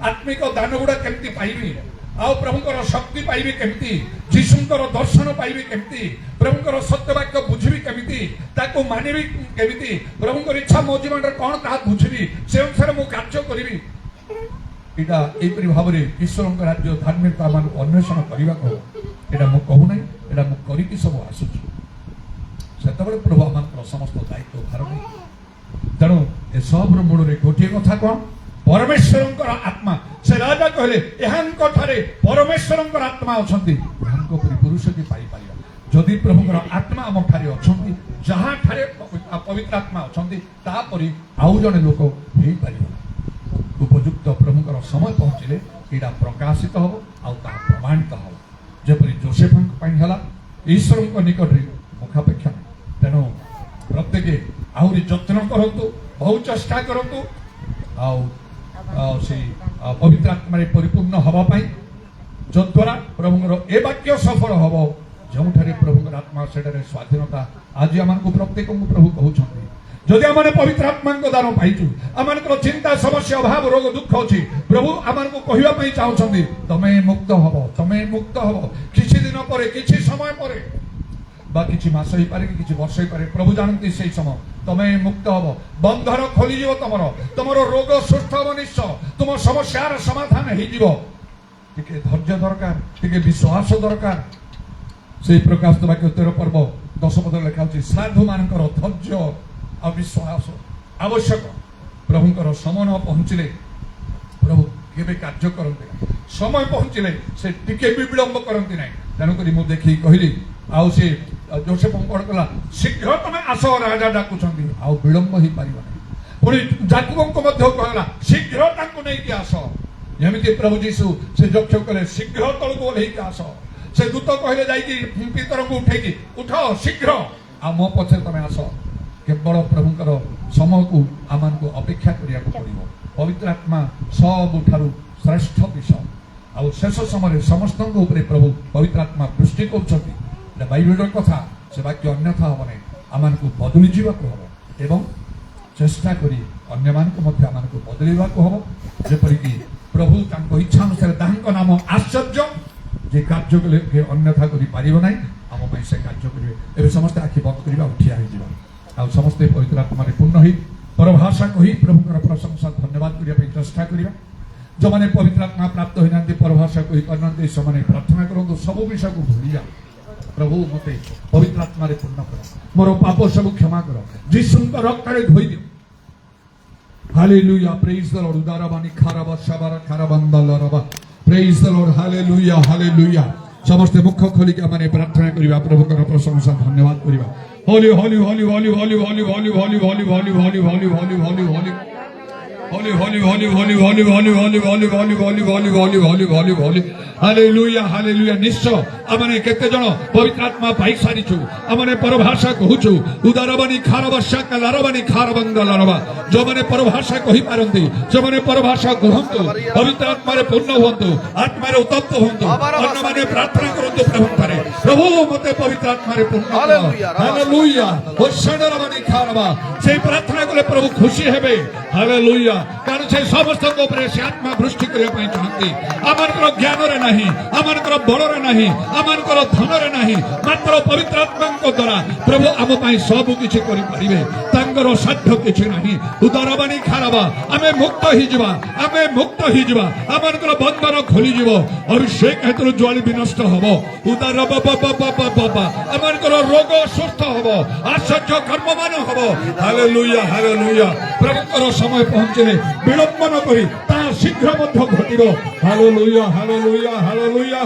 আত্মিক দান গুড়া কেমতি পাইবি আও প্রভুঙ্কর শক্তি পাইবি কেমতি যীশুঙ্কর দর্শন পাইবি কেমতি প্রভুঙ্কর সত্যবাক্য বুঝিবি কেমতি তাকে মানিবি কেমতি প্রভুঙ্কর ইচ্ছা মো জীবনরে কোন তাহা বুঝিবি সে অনুসারে মু কার্য করিবি এটা এইপরি ভাবে ঈশ্বরଙ୍କ রাজ্য ধার্মিকতা ମାନଙ୍କୁ ଅନ୍ୱେଷଣ କରିବାକୁ ହେବ এটা ମୁଁ କହୁ ନାହିଁ এটা ମୁଁ କରିକି ସବୁ ଆସୁଛି ସେତେବେଳେ ପ୍ରଭୁ ଆମଙ୍କର ସମସ୍ତ ଦାୟିତ୍ୱ ଭାର ନେଇ ତେଣୁ ଏସବୁର ମୂଳରେ ଗୋଟିଏ କଥା କ'ଣ ପରମେଶ୍ୱରଙ୍କର ଆତ୍ମା ସେ ରାଜା କହିଲେ ଏହାଙ୍କ ଠାରେ ପରମେଶ୍ୱରଙ୍କର ଆତ୍ମା ଅଛନ୍ତି ଏହାଙ୍କ ପରି ପୁରୁଷ କି ପାଇପାରିବା ଯଦି ପ୍ରଭୁଙ୍କର ଆତ୍ମା ଆମ ଠାରେ ଅଛନ୍ତି ଯାହାଠାରେ ପବିତ୍ର ଆତ୍ମା ଅଛନ୍ତି ତାପରି ଆଉ ଜଣେ ଲୋକ ହେଇପାରିବ ଉପଯୁକ୍ତ ପ୍ରଭୁଙ୍କର ସମୟ ପହଞ୍ଚିଲେ ଏଇଟା ପ୍ରକାଶିତ ହେବ ଆଉ ତାହା ପ୍ରମାଣିତ ହେବ ଯେପରି ଯୋସେଫଙ୍କ ପାଇଁ ହେଲା ଈଶ୍ୱରଙ୍କ ନିକଟରେ ମୁଖାପେକ୍ଷା ନାହିଁ ତେଣୁ ପ୍ରତ୍ୟେକ ଆହୁରି ଯତ୍ନ କରନ୍ତୁ ବହୁ ଚେଷ୍ଟା କରନ୍ତୁ ଆଉ ସେଇ ପବିତ୍ର ଆତ୍ମାରେ ପରିପୂର୍ଣ୍ଣ ହେବା ପାଇଁ ଯଦ୍ୱାରା ପ୍ରଭୁଙ୍କର ଏ ବାକ୍ୟ ସଫଳ ହେବ ଯେଉଁଠାରେ ପ୍ରଭୁଙ୍କର ଆତ୍ମା ସେଠାରେ ସ୍ୱାଧୀନତା ଆଜି ଆମକୁ ପ୍ରତ୍ୟେକଙ୍କୁ ପ୍ରଭୁ କହୁଛନ୍ତି যদি ଆମେ ପବିତ୍ର ଆତ୍ମାଙ୍କ ଦାନ ପାଇଛୁ ଆମମାନଙ୍କର ଚିନ୍ତା ସମସ୍ୟା ଅଭାବ ରୋଗ ଦୁଃଖ ଅଛି ପ୍ରଭୁ ଆମମାନଙ୍କୁ କହିବା ପାଇଁ ଚାହୁଁଛନ୍ତି ତମେ ମୁକ୍ତ ହବ କିଛି ଦିନ ପରେ କିଛି ସମୟ ପରେ ବା କିଛି ମାସ ହେଇପାରେ କି କିଛି ବର୍ଷ ହେଇପାରେ ପ୍ରଭୁ ଜାଣନ୍ତି ସେଇ ସମୟ ତମେ ମୁକ୍ତ ହବ ବନ୍ଧନ ଖୋଲିଯିବ ତମର ରୋଗ ସୁସ୍ଥ ହବ ନିଶ୍ଚୟ ତୁମ ସମସ୍ୟାର ସମାଧାନ ହେଇଯିବ ଟିକେ ଧୈର୍ଯ୍ୟ ଦରକାର ଟିକେ ବିଶ୍ୱାସ ଦରକାର ସେଇ ପ୍ରକାଶ ବାକ୍ୟ 13 ପର୍ବ 10 ପଦରେ ଲେଖା ଅଛି ସାଧୁ ମାନଙ୍କର ଧୈର୍ଯ୍ୟ ଅବିଶ୍ୱାସ ଆବଶ୍ୟକ। ପ୍ରଭୁଙ୍କର ସମୟ ନ ପହଞ୍ଚିଲେ ପ୍ରଭୁ କେବେ କାର୍ଯ୍ୟ କରନ୍ତି ନାହିଁ। ସମୟ ପହଞ୍ଚିଲେ ସେ ଟିକେ ବି ବିଳମ୍ବ କରନ୍ତି ନାହିଁ। ତେଣୁକରି ମୁଁ ଦେଖିକି କହିଲି, ଆଉ ସେ ଯୋସେଫ କଣ କଲା, ଶୀଘ୍ର ତମେ ଆସ, ରାଜା ଡାକୁଛନ୍ତି, ଆଉ ବିଳମ୍ବ ହେଇପାରିବ ନାହିଁ। ପୁଣି ଯାକୁବଙ୍କୁ ମଧ୍ୟ କହିଲା, ଶୀଘ୍ର ତାଙ୍କୁ ନେଇକି ଆସ। ଯେମିତି ପ୍ରଭୁ ଯୀଶୁ ସେ ଯକ୍ଷ କଲେ, ଶୀଘ୍ର ତଳକୁ ଓହ୍ଲେଇକି ଆସ। ସେ ଦୂତ କହିଲେ ଯାଇକି ପିତରଙ୍କୁ ଉଠେଇକି, ଉଠ ଶୀଘ୍ର, ଆଉ ମୋ ପଛରେ ତମେ ଆସ। କେବଳ ପ୍ରଭୁଙ୍କର ସମୟକୁ ଆମକୁ ଅପେକ୍ଷା କରିବାକୁ ପଡିବ। ପବିତ୍ର ଆତ୍ମା ସବୁଠାରୁ ଶ୍ରେଷ୍ଠ ବିଷୟ। ଆଉ ଶେଷ ସମୟରେ ସମସ୍ତଙ୍କ ଉପରେ ପ୍ରଭୁ ପବିତ୍ର ଆତ୍ମା ଦୃଷ୍ଟି କରୁଛନ୍ତି। ଏଇଟା ବାଇବେଲର କଥା, ସେ ବାକ୍ୟ ଅନ୍ୟଥା ହବ ନାହିଁ। ଆମକୁ ବଦଳି ଯିବାକୁ ହବ ଏବଂ ଚେଷ୍ଟା କରି ଅନ୍ୟମାନଙ୍କୁ ମଧ୍ୟ ଆମକୁ ବଦଳିବାକୁ ହବ। ଯେପରିକି ପ୍ରଭୁ ତାଙ୍କ ଇଚ୍ଛା ଅନୁସାରେ ତାଙ୍କ ନାମ ଆଶ୍ଚର୍ଯ୍ୟ, ଯେ କାର୍ଯ୍ୟ କଲେ ଅନ୍ୟଥା କରିପାରିବ ନାହିଁ, ଆମ ପାଇଁ ସେ କାର୍ଯ୍ୟ କରିବେ। ଏବେ ସମସ୍ତେ ଆଖି ବନ୍ଦ କରିବା, ଉଠିଆ ହେଇଯିବା, ଆଉ ସମସ୍ତେ ପବିତ୍ର ଆତ୍ମାରେ ପୂର୍ଣ୍ଣ ହୋଇ ପରଭାଷା କହି ପ୍ରଭୁଙ୍କର ପ୍ରଶଂସା ଧନ୍ୟବାଦ କରିବା ପାଇଁ ଚେଷ୍ଟା କରିବା। ଯେଉଁମାନେ ପବିତ୍ର ଆତ୍ମା ପ୍ରାପ୍ତ ହୋଇନାହାନ୍ତି, ପରଭାଷା କହି ପାରୁନାହାନ୍ତି, ସେମାନେ ପ୍ରାର୍ଥନା କରନ୍ତୁ, ସବୁ ବିଷୟକୁ ଭୁଲିଯା। ପ୍ରଭୁ ମୋତେ ପବିତ୍ର ଆତ୍ମାରେ ପୂର୍ଣ୍ଣ କର, ମୋର ପାପ ସବୁ କ୍ଷମା କର, ଯୀଶୁଙ୍କ ରକ୍ତରେ ଧୋଇ ଦିଅ। Hallelujah, praise the Lord. Udarabani kharaba shabara kharabandallaraba. Praise the Lord. Hallelujah, hallelujah. ସମସ୍ତେ ମୁଖ ଖୋଲିକି ଆମେ ପ୍ରାର୍ଥନା କରିବା, ପ୍ରଭୁଙ୍କର ପ୍ରଶଂସା ଧନ୍ୟବାଦ କରିବା। Holi Holi Holi Holi Holi Holi Holi Holi Holi Holi Holi Holi Holi Holi Holi Holy, holy, holy, holy, holy, holy, holy, holy, holy, holy, holy, holy, holy, holy, holy. Hallelujah, hallelujah. ନିଶ୍ଚୟ ଆମେ କେତେ ଜଣ ପବିତ୍ର ଆତ୍ମା ପାଇ ସାରିଛୁ। ଆମେ ପରଭାଷା କହୁଛୁ। ଉଦାରବାଣୀ ଖାରବର୍ଷା କାଲାରବାଣୀ ଖାରବନ୍ଦଲରବା। ଯେଉଁମାନେ ପରଭାଷା କହିପାରନ୍ତି, ସେମାନେ ପରଭାଷା କୁହନ୍ତୁ। ପବିତ୍ର ଆତ୍ମାରେ ପୂର୍ଣ୍ଣ ହୁଅନ୍ତୁ, ଆତ୍ମାରେ ଉତ୍ତପ୍ତ ହୁଅନ୍ତୁ। ଅନ୍ୟମାନେ ପ୍ରାର୍ଥନା କରନ୍ତୁ ପ୍ରଭୁଙ୍କରେ, ପ୍ରଭୁ ମୋତେ ପବିତ୍ର ଆତ୍ମାରେ ପୂର୍ଣ୍ଣ କର। ହାଲେଲୁୟା। ହୋଶାନାରବାଣୀ ଖାରବା। সেই ପ୍ରାର୍ଥନା କଲେ ପ୍ରଭୁ ଖୁସି ହେବେ। ହାଲେଲୁୟା। କାରଣ ସେ ସମସ୍ତଙ୍କ ଉପରେ ସେ ଆତ୍ମା ବୃଷ୍ଟି କରିବା ପାଇଁ ଚାହାନ୍ତି। ଆମମାନଙ୍କର ଜ୍ଞାନରେ ନାହିଁ, ଆମମାନଙ୍କର ବଳରେ ନାହିଁ, ଆମମାନଙ୍କର ଧନରେ ନାହିଁ, ମାତ୍ର ପବିତ୍ର ଆତ୍ମାଙ୍କ ଦ୍ୱାରା ପ୍ରଭୁ ଆମ ପାଇଁ ସବୁ କିଛି କରିପାରିବେ। ତାଙ୍କର ସାଧ୍ୟ କିଛି ନାହିଁ। ଉଦାରବାଣୀ ଖାରବା, ଆମେ ମୁକ୍ତ ହେଇଯିବା, ଆମେ ମୁକ୍ତ ହେଇଯିବା, ଆମମାନଙ୍କର ବନ୍ଧନ ଖୋଲିଯିବ। ଅଭିଷେକ ହେତୁ ଜ୍ୱାଳି ବିନଷ୍ଟ ହବ। ଉଦାର ବାବା ଆମମାନଙ୍କର ରୋଗ ସୁସ୍ଥ ହବ, ଆଶ୍ଚର୍ଯ୍ୟ କର୍ମମାନ ହବ। Hallelujah, hallelujah. ପ୍ରଭୁଙ୍କର ସମୟ ପହଞ୍ଚିଲେ ବିଳମ୍ବ ନ କରି ତାହା ଶୀଘ୍ର ମଧ୍ୟ ଘଟିବ। Hallelujah, hallelujah, hallelujah.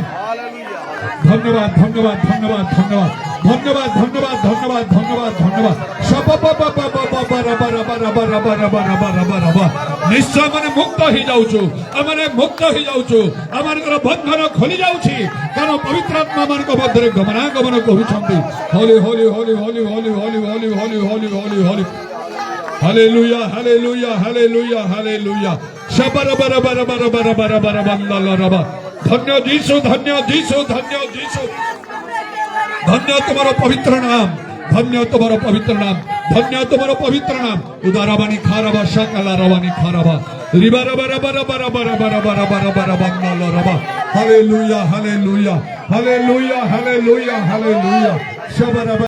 ଧନ୍ୟବାଦ, ଧନ୍ୟବାଦ, ଧନ୍ୟବାଦ, ଧନ୍ୟବାଦ, ଧନ୍ୟବାଦ, ଧନ୍ୟବାଦ, ଧନ୍ୟବାଦ, ଧନ୍ୟବାଦ, ଧନ୍ୟବାଦ। ନିଶ୍ଚୟ ଆମେ ମୁକ୍ତ ହେଇଯାଉଛୁ, ଆମେ ମୁକ୍ତ ହେଇଯାଉଛୁ, ଆମମାନଙ୍କର ବନ୍ଧନ ଖୋଲି ଯାଉଛି। କାରଣ ପବିତ୍ର ଆତ୍ମା ମାନଙ୍କ ମଧ୍ୟରେ ଗମନାଗମନ କରୁଛନ୍ତି। Holi Holi Holi Holi Holi Holi Holi Holi Holi Holi Holi Hallelujah, hallelujah, hallelujah, hallelujah. Shabarabarabarabarabarabarabarabarabaraba. ধন্য যিশু, ধন্য যিশু, ধন্য যিশু। ধন্য তোমার পবিত্র নাম, ধন্য তোমার পবিত্র নাম, ধন্য তোমার পবিত্র নাম। উদারবাণী খারাবা শাকালা রবাণী খারাবা রিবারাবারাবারাবারাবারাবারাবারাবারাবারাবারাবারাবারাবা। Hallelujah, hallelujah, hallelujah, hallelujah, hallelujah. Shabarabara